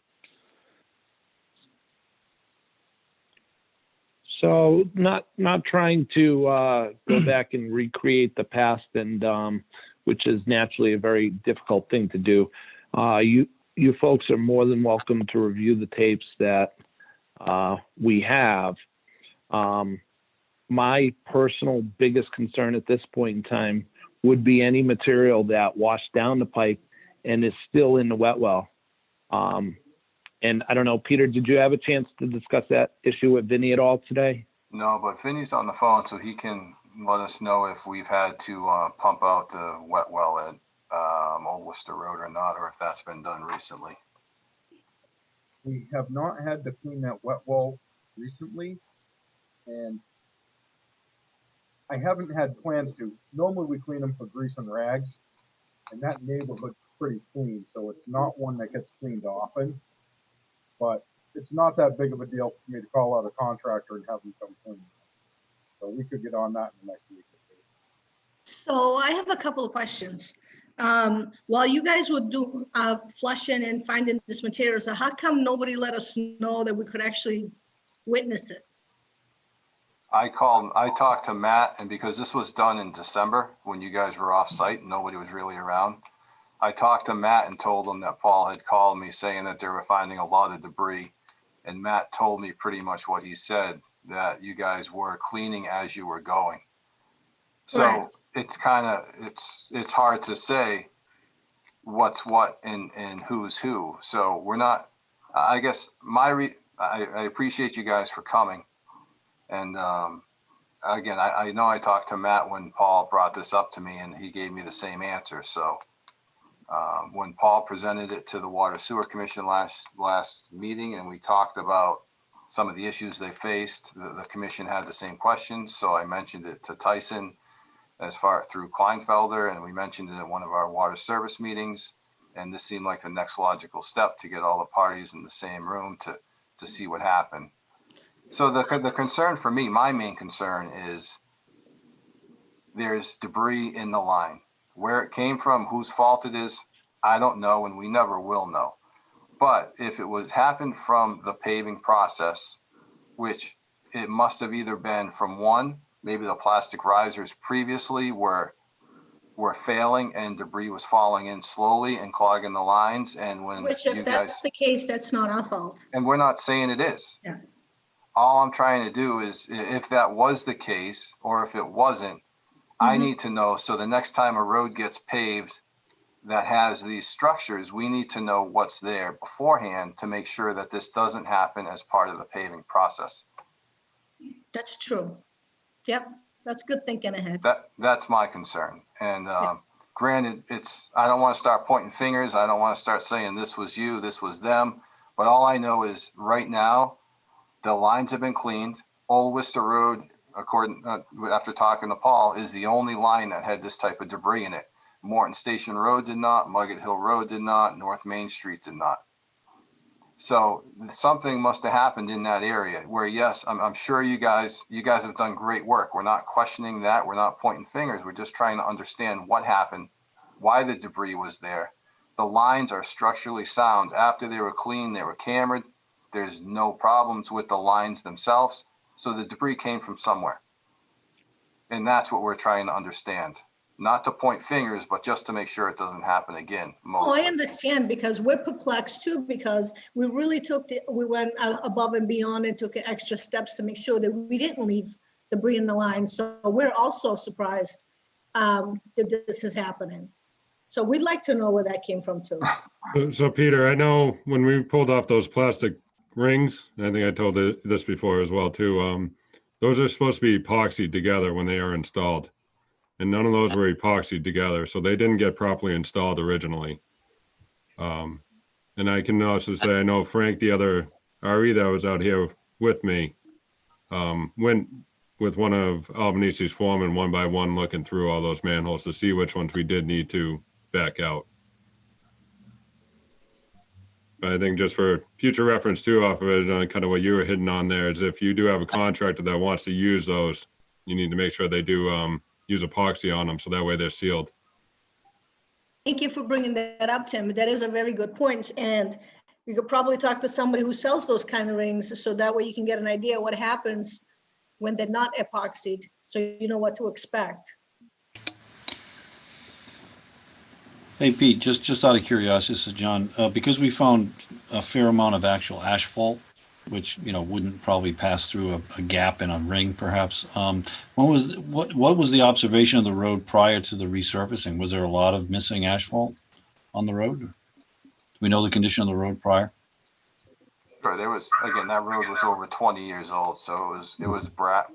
So not trying to go back and recreate the past, and which is naturally a very difficult thing to do. You folks are more than welcome to review the tapes that we have. My personal biggest concern at this point in time would be any material that washed down the pipe and is still in the wet well. And I don't know, Peter, did you have a chance to discuss that issue with Vinny at all today? No, but Vinny's on the phone, so he can let us know if we've had to pump out the wet well at Old Worcester Road or not, or if that's been done recently. We have not had to clean that wet well recently, and I haven't had plans to. Normally we clean them for grease and rags, and that neighborhood's pretty clean, so it's not one that gets cleaned often. But it's not that big of a deal for me to call out a contractor and have them come clean. So we could get on that in the next week or two. So I have a couple of questions. While you guys would do flushing and finding this material, so how come nobody let us know that we could actually witness it? I talked to Matt, and because this was done in December when you guys were off site and nobody was really around, I talked to Matt and told him that Paul had called me saying that they were finding a lot of debris. And Matt told me pretty much what he said, that you guys were cleaning as you were going. So Correct. it's kind of, it's hard to say what's what and who's who. So we're not, I guess I appreciate you guys for coming. And again, I know I talked to Matt when Paul brought this up to me and he gave me the same answer. So when Paul presented it to the Water Sewer Commission last meeting and we talked about some of the issues they faced, the commission had the same questions. So I mentioned it to Tyson as far through Kleinfelder, and we mentioned it at one of our water service meetings. And this seemed like the next logical step to get all the parties in the same room to see what happened. So the concern for me, my main concern is there's debris in the line. Where it came from, whose fault it is, I don't know, and we never will know. But if it was happened from the paving process, which it must have either been from one, maybe the plastic risers previously were failing and debris was falling in slowly and clogging the lines. And when Which, if that's the case, that's not our fault. and we're not saying it is. Yeah. All I'm trying to do is, if that was the case, or if it wasn't, I need to know. So the next time a road gets paved that has these structures, we need to know what's there beforehand to make sure that this doesn't happen as part of the paving process. That's true. Yep, that's good thinking ahead. That's my concern. And granted, I don't want to start pointing fingers. I don't want to start saying this was you, this was them. But all I know is right now, the lines have been cleaned. Old Worcester Road, according after talking to Paul, is the only line that had this type of debris in it. Morton Station Road did not, Muggett Hill Road did not, North Main Street did not. So something must have happened in that area where, yes, I'm sure you guys have done great work. We're not questioning that. We're not pointing fingers. We're just trying to understand what happened, why the debris was there. The lines are structurally sound. After they were cleaned, they were cambered. There's no problems with the lines themselves. So the debris came from somewhere. And that's what we're trying to understand. not to point fingers, but just to make sure it doesn't happen again. Oh, I Mostly. understand, because we're perplexed too, because we really we went above and beyond and took extra steps to make sure that we didn't leave debris in the line. So we're also surprised that this is happening. So we'd like to know where that came from too. So Peter, I know when we pulled off those plastic rings, and I think I told this before as well too, those are supposed to be epoxied together when they are installed. And none of those were epoxied together, so they didn't get properly installed originally. And I can also say, I know Frank, the other RE that was out here with me, went with one of Albanese's foremen one by one, looking through all those manholes to see which ones we did need to back out. But I think just for future reference too, off of it, kind of what you were hitting on there, is if you do have a contractor that wants to use those, you need to make sure they do use epoxy on them, so that way they're sealed. Thank you for bringing that up, Tim. That is a very good point. And you could probably talk to somebody who sells those kind of rings, so that way you can get an idea what happens when they're not epoxied, so you know what to expect. Hey, Pete, just out of curiosity, this is John, because we found a fair amount of actual asphalt, which, you know, wouldn't probably pass through a gap in a ring, perhaps. What was the observation of the road prior to the resurfacing? Was there a lot of missing asphalt on the road? Do we know the condition of the road prior? Sure, there was, again, that road was over 20 years old, so it was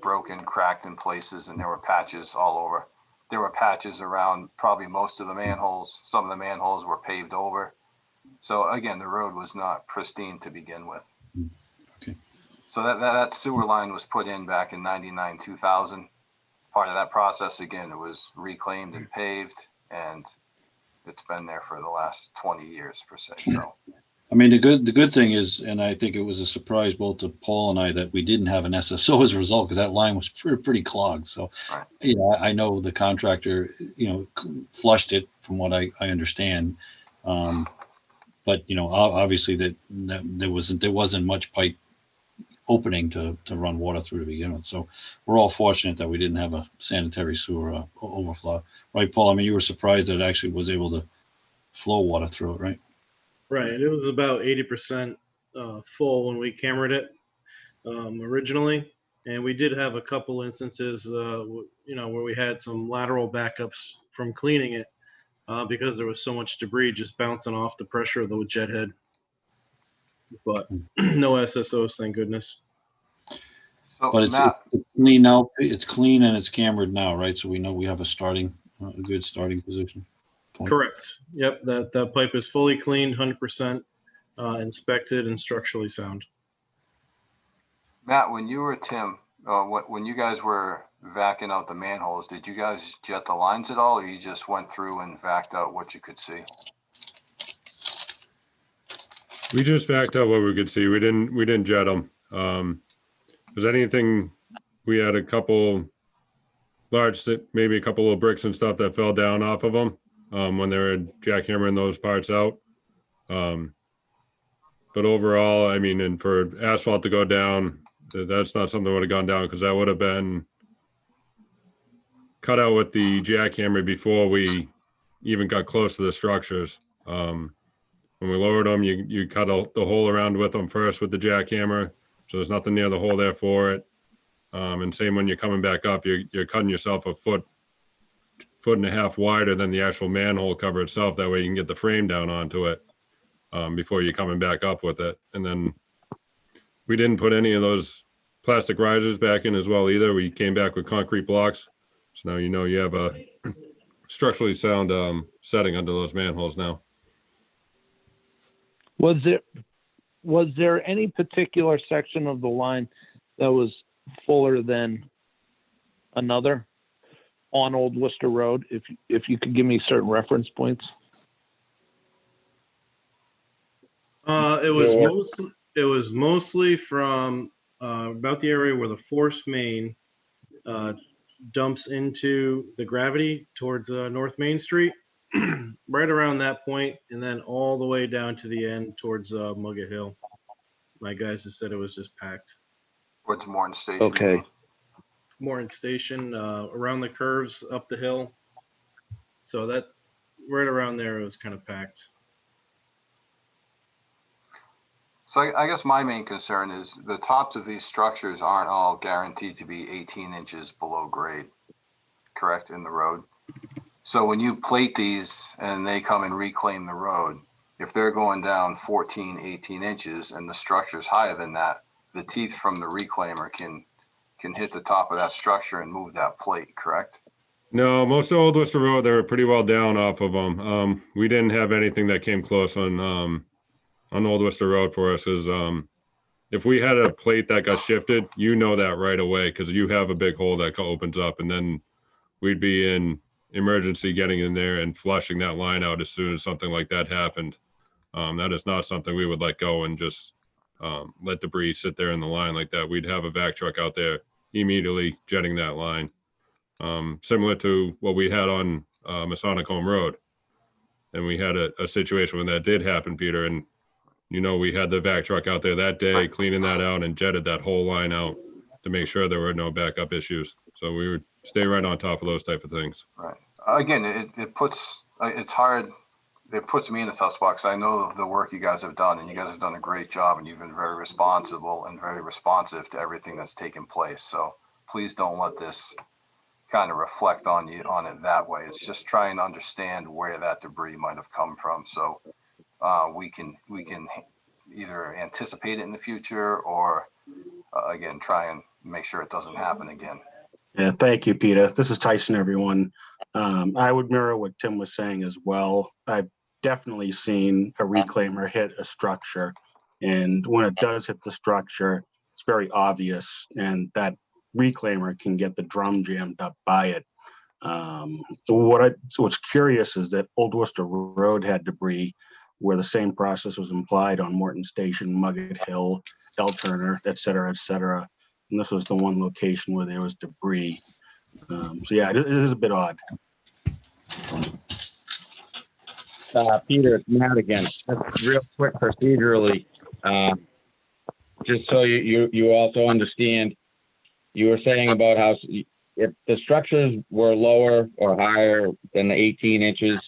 broken, cracked in places, and there were patches all over. There were patches around probably most of the manholes. Some of the manholes were paved over. So again, the road was not pristine to begin with. Okay. So that sewer line was put in back in 99, 2000. Part of that process, again, it was reclaimed and paved, and it's been there for the last 20 years per se. So, I mean, the good thing is, and I think it was a surprise both to Paul and I, that we didn't have an SSO as a result, because that line was pretty clogged. So, right. you know, I know the contractor, you know, flushed it from what I understand. But, you know, obviously that there wasn't much pipe opening to run water through to begin with. So we're all fortunate that we didn't have a sanitary sewer overflow. Right, Paul? I mean, you were surprised that it actually was able to flow water through it, right? Right. It was about 80% full when we cambered it originally. And we did have a couple instances, you know, where we had some lateral backups from cleaning it because there was so much debris just bouncing off the pressure of the jet head. But no SSOs, thank goodness. So But it's clean now. It's clean and it's cambered now, right? So we know we have a good starting position. Point. Correct. Yep. That pipe is fully cleaned, 100% inspected and structurally sound. Matt, when you were Tim, when you guys were vacuuming out the manholes, did you guys jet the lines at all, or you just went through and vacked out what you could see? We just backed out what we could see. We didn't jet them. Was anything? We had a couple large, maybe a couple of bricks and stuff that fell down off of them when they were jackhammering those parts out. But overall, I mean, and for asphalt to go down, that's not something that would have gone down, because that would have been cut out with the jackhammer before we even got close to the structures. When we lowered them, you cut the hole around with them first with the jackhammer, so there's nothing near the hole there for it. And same when you're coming back up, you're cutting yourself a foot and a half wider than the actual manhole cover itself. That way you can get the frame down onto it before you're coming back up with it. And then we didn't put any of those plastic risers back in as well either. We came back with concrete blocks. So now you know you have a structurally sound setting under those manholes now. Was there any particular section of the line that was fuller than another on Old Worcester Road? If you could give me certain reference points. It was mostly from about the area where the force main dumps into the gravity towards North Main Street, right around that point, and then all the way down to the end towards Mugget Hill. My guys have said it was just packed. Towards Morton Station. Okay. Morton Station, around the curves up the hill. So that right around there, it was kind of packed. So I guess my main concern is the tops of these structures aren't all guaranteed to be 18 inches below grade, correct, in the road? So when you plate these and they come and reclaim the road, if they're going down 14, 18 inches and the structure's higher than that, the teeth from the reclaimer can hit the top of that structure and move that plate, correct? No, most of Old Worcester Road, they were pretty well down off of them. We didn't have anything that came close on Old Worcester Road for us. Is if we had a plate that got shifted, you know that right away because you have a big hole that opens up, and then we'd be in emergency getting in there and flushing that line out as soon as something like that happened. That is not something we would let go and just let debris sit there in the line like that. We'd have a vac truck out there immediately jetting that line. Similar to what we had on Masonic Home Road. And we had a situation when that did happen, Peter, and we had the vac truck out there that day cleaning that out and jetted that whole line out to make sure there were no backup issues. So we would stay right on top of those type of things. Right. Again, it's hard. It puts me in a tough spot because I know the work you guys have done, and you guys have done a great job, and you've been very responsible and very responsive to everything that's taken place. So please don't let this kind of reflect on it that way. It's just trying to understand where that debris might have come from. So we can either anticipate it in the future or again, try and make sure it doesn't happen again. Yeah, thank you, Peter. This is Tyson, everyone. I would mirror what Tim was saying as well. I've definitely seen a reclaimer hit a structure, and when it does hit the structure, it's very obvious, and that reclaimer can get the drum jammed up by it. So what's curious is that Old Worcester Road had debris where the same process was implied on Morton Station, Muggett Hill, L Turner, et cetera, et cetera. And this was the one location where there was debris. So yeah, it is a bit odd. Peter, it's Matt again. Just real quick procedurally, just so you also understand, you were saying about how if the structures were lower or higher than the 18 inches,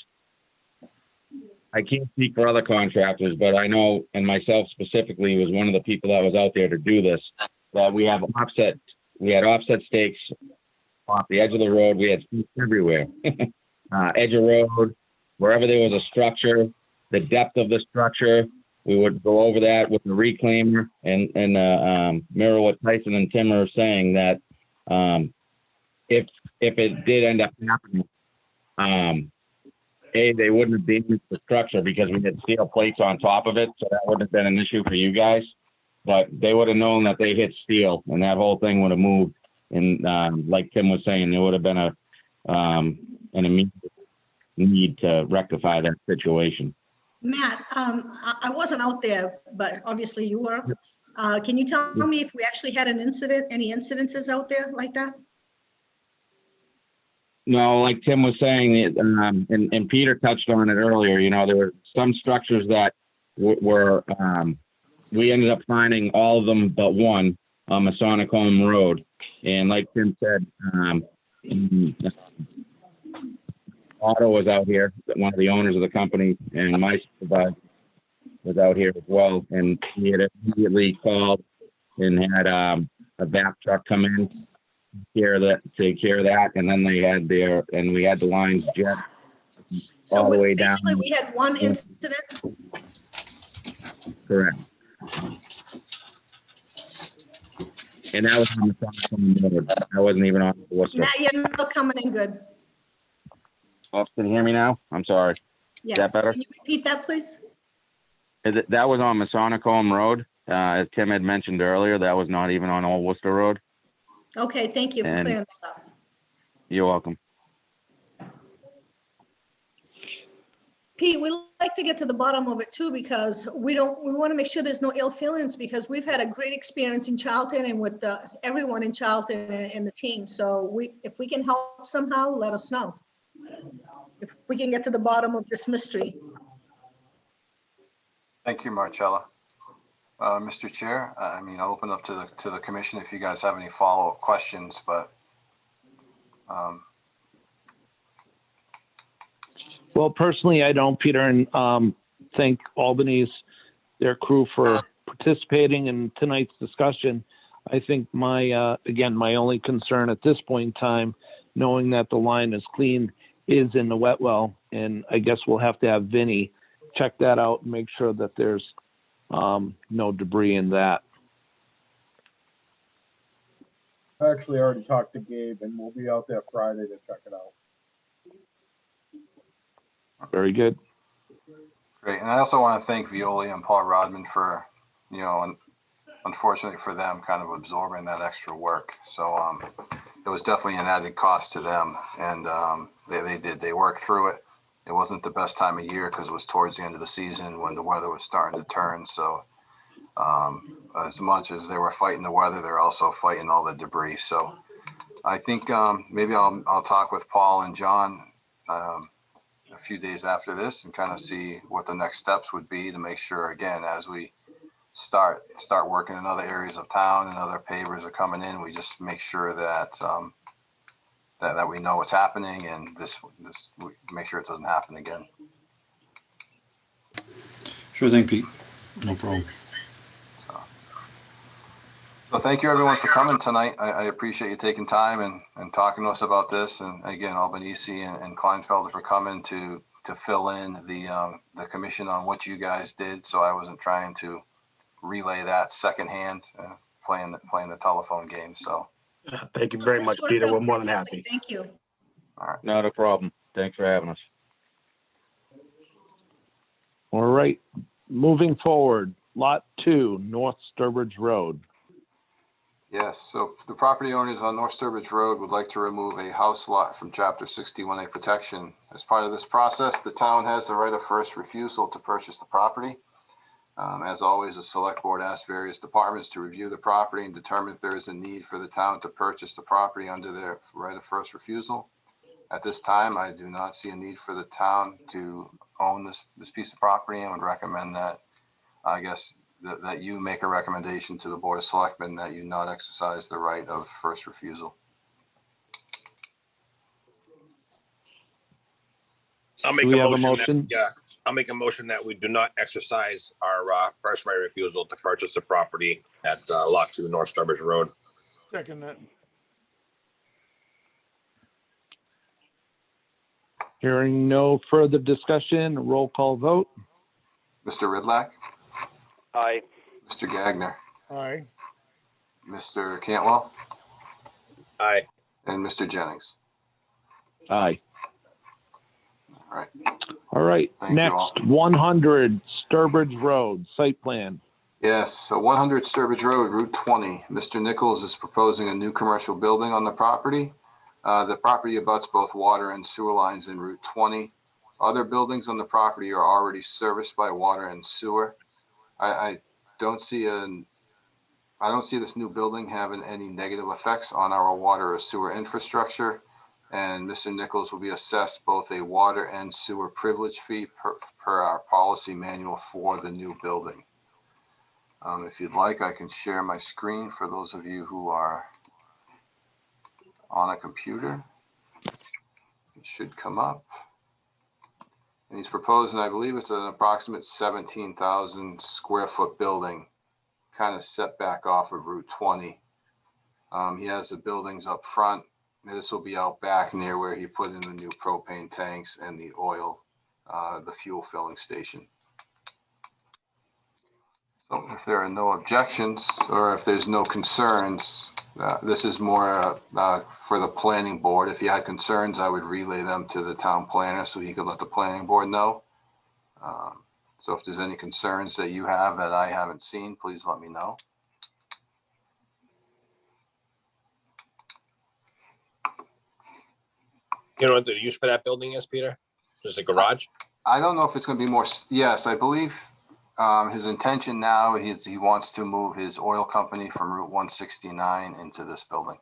I can't speak for other contractors, but I know, and myself specifically was one of the people that was out there to do this, that we had offset stakes off the edge of the road. We had stakes everywhere. Edge of road, wherever there was a structure, the depth of the structure, we would go over that with the reclaimer and mirror what Tyson and Tim are saying, that if it did end up happening, they wouldn't have damaged the structure because we had steel plates on top of it, so that wouldn't have been an issue for you guys. But they would have known that they hit steel, and that whole thing would have moved. And like Tim was saying, there would have been an immediate need to rectify that situation. Matt, I wasn't out there, but obviously you were. Can you tell me if we actually had an incident, any incidences out there like that? No, like Tim was saying, and Peter touched on it earlier, there were some structures that were, we ended up finding all of them but one on Masonic Home Road. And like Tim said, Otto was out here, one of the owners of the company, and my supervisor was out here as well. And he had immediately called and had a vac truck come in, take care of that, and then we had the lines jet all the way down. Basically, we had one incident. Correct. And that was on the Masonic Road. I wasn't even on the Worcester. Matt, you're not coming in good. Oh, can you hear me now? I'm sorry. Yes. Is that better? Can you repeat that, please? That was on Masonic Home Road. As Tim had mentioned earlier, that was not even on Old Worcester Road. Okay, thank you for clearing that up. You're welcome. Pete, we'd like to get to the bottom of it too, because we want to make sure there's no ill feelings, because we've had a great experience in Charlton and with everyone in Charlton and the team. So if we can help somehow, let us know. If we can get to the bottom of this mystery. Thank you, Marcella. Mr. Chair, I'll open up to the commission if you guys have any follow-up questions, but Well, personally, I don't, Peter, and thank Albany's, their crew for participating in tonight's discussion. I think again, my only concern at this point in time, knowing that the line is clean, is in the wet well. And I guess we'll have to have Vinny check that out and make sure that there's no debris in that. I actually already talked to Gabe and we'll be out there Friday to check it out. Very good. Great. And I also want to thank Veolia and Paul Rodman for, unfortunately for them, kind of absorbing that extra work. So it was definitely an added cost to them. And they worked through it. It wasn't the best time of year because it was towards the end of the season when the weather was starting to turn. So as much as they were fighting the weather, they're also fighting all the debris. So I think maybe I'll talk with Paul and John a few days after this and kind of see what the next steps would be to make sure, again, as we start working in other areas of town and other pavers are coming in, we just make sure that that we know what's happening and we make sure it doesn't happen again. Sure thing, Pete. No problem. So thank you everyone for coming tonight. I appreciate you taking time and talking to us about this. And again, Albanese and Kleinfelder for coming to fill in the commission on what you guys did. So I wasn't trying to relay that secondhand, playing the telephone game. So Thank you very much, Peter. We're more than happy. Thank you. all right. Not a problem. Thanks for having us. All right. Moving forward, Lot 2, North Sturbridge Road. Yes, so the property owners on North Sturbridge Road would like to remove a house lot from Chapter 61A protection. As part of this process, the town has the right of first refusal to purchase the property. As always, the select board asks various departments to review the property and determine if there is a need for the town to purchase the property under their right of first refusal. At this time, I do not see a need for the town to own this piece of property and would recommend that, I guess, that you make a recommendation to the Board of Selectmen that you not exercise the right of first refusal. I'll make Do we a have a motion. motion? I'll make a motion that we do not exercise our first right of refusal to purchase the property at Lot 2, North Sturbridge Road. Second that. Hearing no further discussion, roll call vote. Mr. Ridlack, Aye. Mr. Gagner, Aye. Mr. Cantwell, Aye. and Mr. Jennings. Aye. All right. All right. Thank you Next, all. 100 Sturbridge Road, site plan. Yes, so 100 Sturbridge Road, Route 20. Mr. Nichols is proposing a new commercial building on the property. The property abuts both water and sewer lines in Route 20. Other buildings on the property are already serviced by water and sewer. I don't see this new building having any negative effects on our water or sewer infrastructure. And Mr. Nichols will be assessed both a water and sewer privilege fee per our policy manual for the new building. If you'd like, I can share my screen for those of you who are on a computer. It should come up. And he's proposing, I believe it's an approximate 17,000 square foot building, kind of set back off of Route 20. He has the buildings up front. This will be out back near where he put in the new propane tanks and the oil, the fuel filling station. So if there are no objections or if there's no concerns, this is more for the planning board. If you had concerns, I would relay them to the town planner so he could let the planning board know. So if there's any concerns that you have that I haven't seen, please let me know. You know what the use for that building is, Peter? Just a garage? I don't know if it's going to be more. Yes, I believe his intention now is he wants to move his oil company from Route 169 into this building.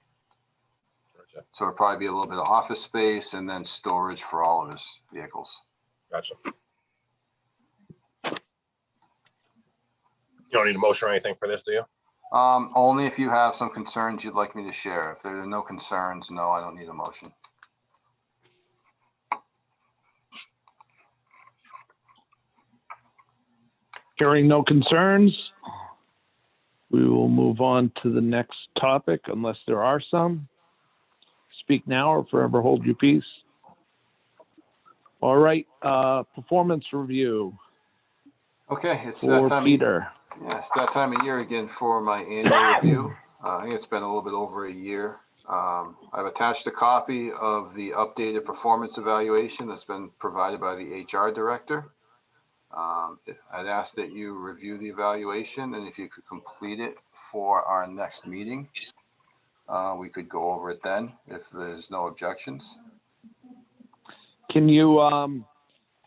Gotcha. So it'll probably be a little bit of office space and then storage for all of his vehicles. Gotcha. You don't need a motion or anything for this, do you? Only if you have some concerns you'd like me to share. If there are no concerns, no, I don't need a motion. Hearing no concerns, we will move on to the next topic unless there are some. Speak now or forever hold your peace. All right, performance review Okay, it's that for time. Peter. Yeah, it's that time of year again for my annual review. I think it's been a little bit over a year. I've attached a copy of the updated performance evaluation that's been provided by the HR director. I'd ask that you review the evaluation, and if you could complete it for our next meeting, we could go over it then if there's no objections. Can you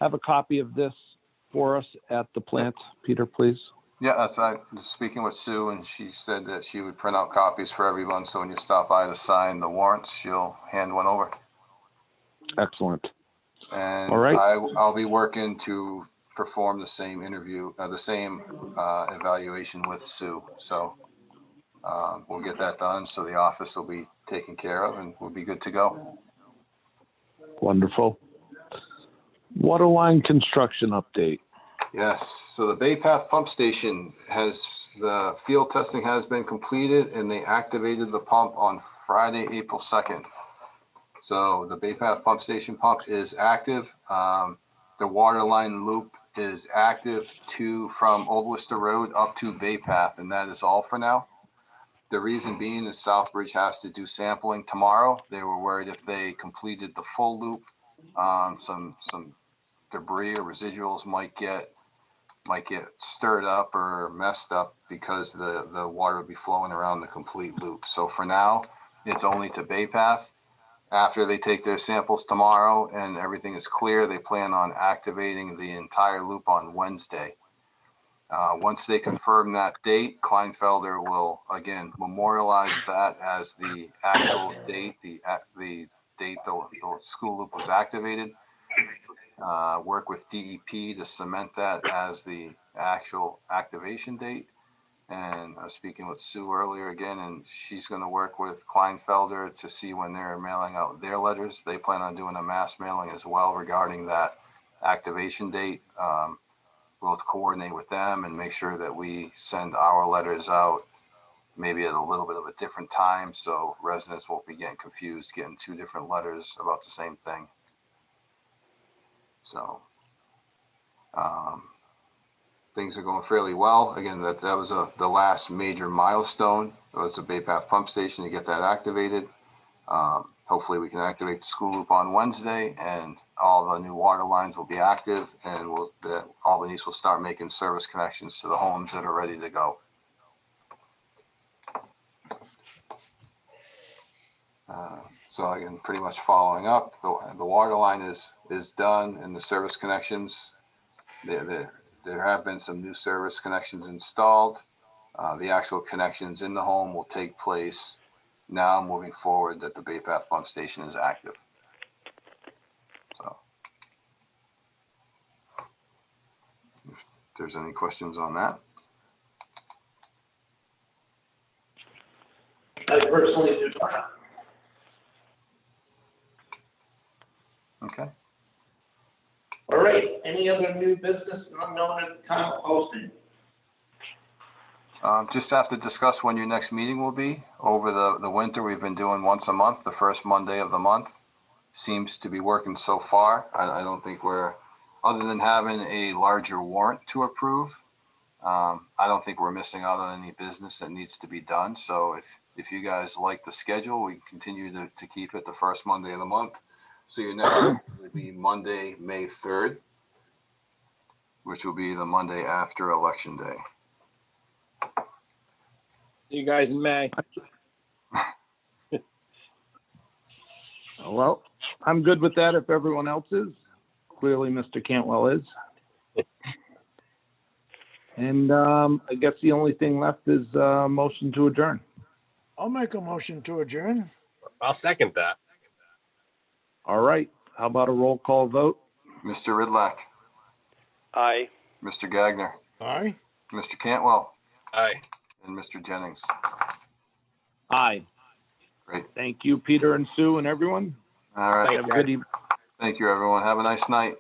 have a copy of this for us at the plant, Peter, please? Yeah, I was speaking with Sue, and she said that she would print out copies for everyone, so when you stop by to sign the warrants, she'll hand one over. Excellent. And all right. I'll be working to perform the same evaluation with Sue. So we'll get that done. So the office will be taken care of, and we'll be good to go. Wonderful. Water line construction update. Yes. So the Bay Path pump station the field testing has been completed, and they activated the pump on Friday, April 2nd. So the Bay Path pump station pump is active. The water line loop is active from Old Worcester Road up to Bay Path, and that is all for now. The reason being is Southbridge has to do sampling tomorrow. They were worried if they completed the full loop, some debris or residuals might get stirred up or messed up because the water would be flowing around the complete loop. So for now, it's only to Bay Path. After they take their samples tomorrow and everything is clear, they plan on activating the entire loop on Wednesday. Once they confirm that date, Kleinfelder will again memorialize that as the actual date, the date the school loop was activated. Work with DEP to cement that as the actual activation date. And I was speaking with Sue earlier again, and she's going to work with Kleinfelder to see when they're mailing out their letters. They plan on doing a mass mailing as well regarding that activation date. We'll coordinate with them and make sure that we send our letters out maybe at a little bit of a different time, so residents won't be getting confused, getting two different letters about the same thing. So things are going fairly well. Again, that was the last major milestone. It was the Bay Path pump station to get that activated. Hopefully we can activate the school loop on Wednesday, and all the new water lines will be active, and Albany's will start making service connections to the homes that are ready to go. So again, pretty much following up, the water line is done, and the service connections, there have been some new service connections installed. The actual connections in the home will take place now moving forward that the Bay Path pump station is active. So if there's any questions on that. I personally do not. Okay. All right, any other new business not known at the time of posting? Just have to discuss when your next meeting will be. Over the winter, we've been doing once a month, the first Monday of the month. Seems to be working so far. I don't think other than having a larger warrant to approve, I don't think we're missing out on any business that needs to be done. So if you guys like the schedule, we continue to keep it the first Monday of the month. So your next meeting will be Monday, May 3rd, which will be the Monday after Election Day. You guys in May. Well, I'm good with that if everyone else is. Clearly, Mr. Cantwell is. And I guess the only thing left is motion to adjourn. I'll make a motion to adjourn. I'll second that. All right. How about a roll call vote? Mr. Ridlack, Aye. Mr. Gagner, Aye. Mr. Cantwell, Aye. and Mr. Jennings. Aye. Great. Thank you, Peter and Sue and everyone. All right. Have a good evening. Thank you, everyone. Have a nice night.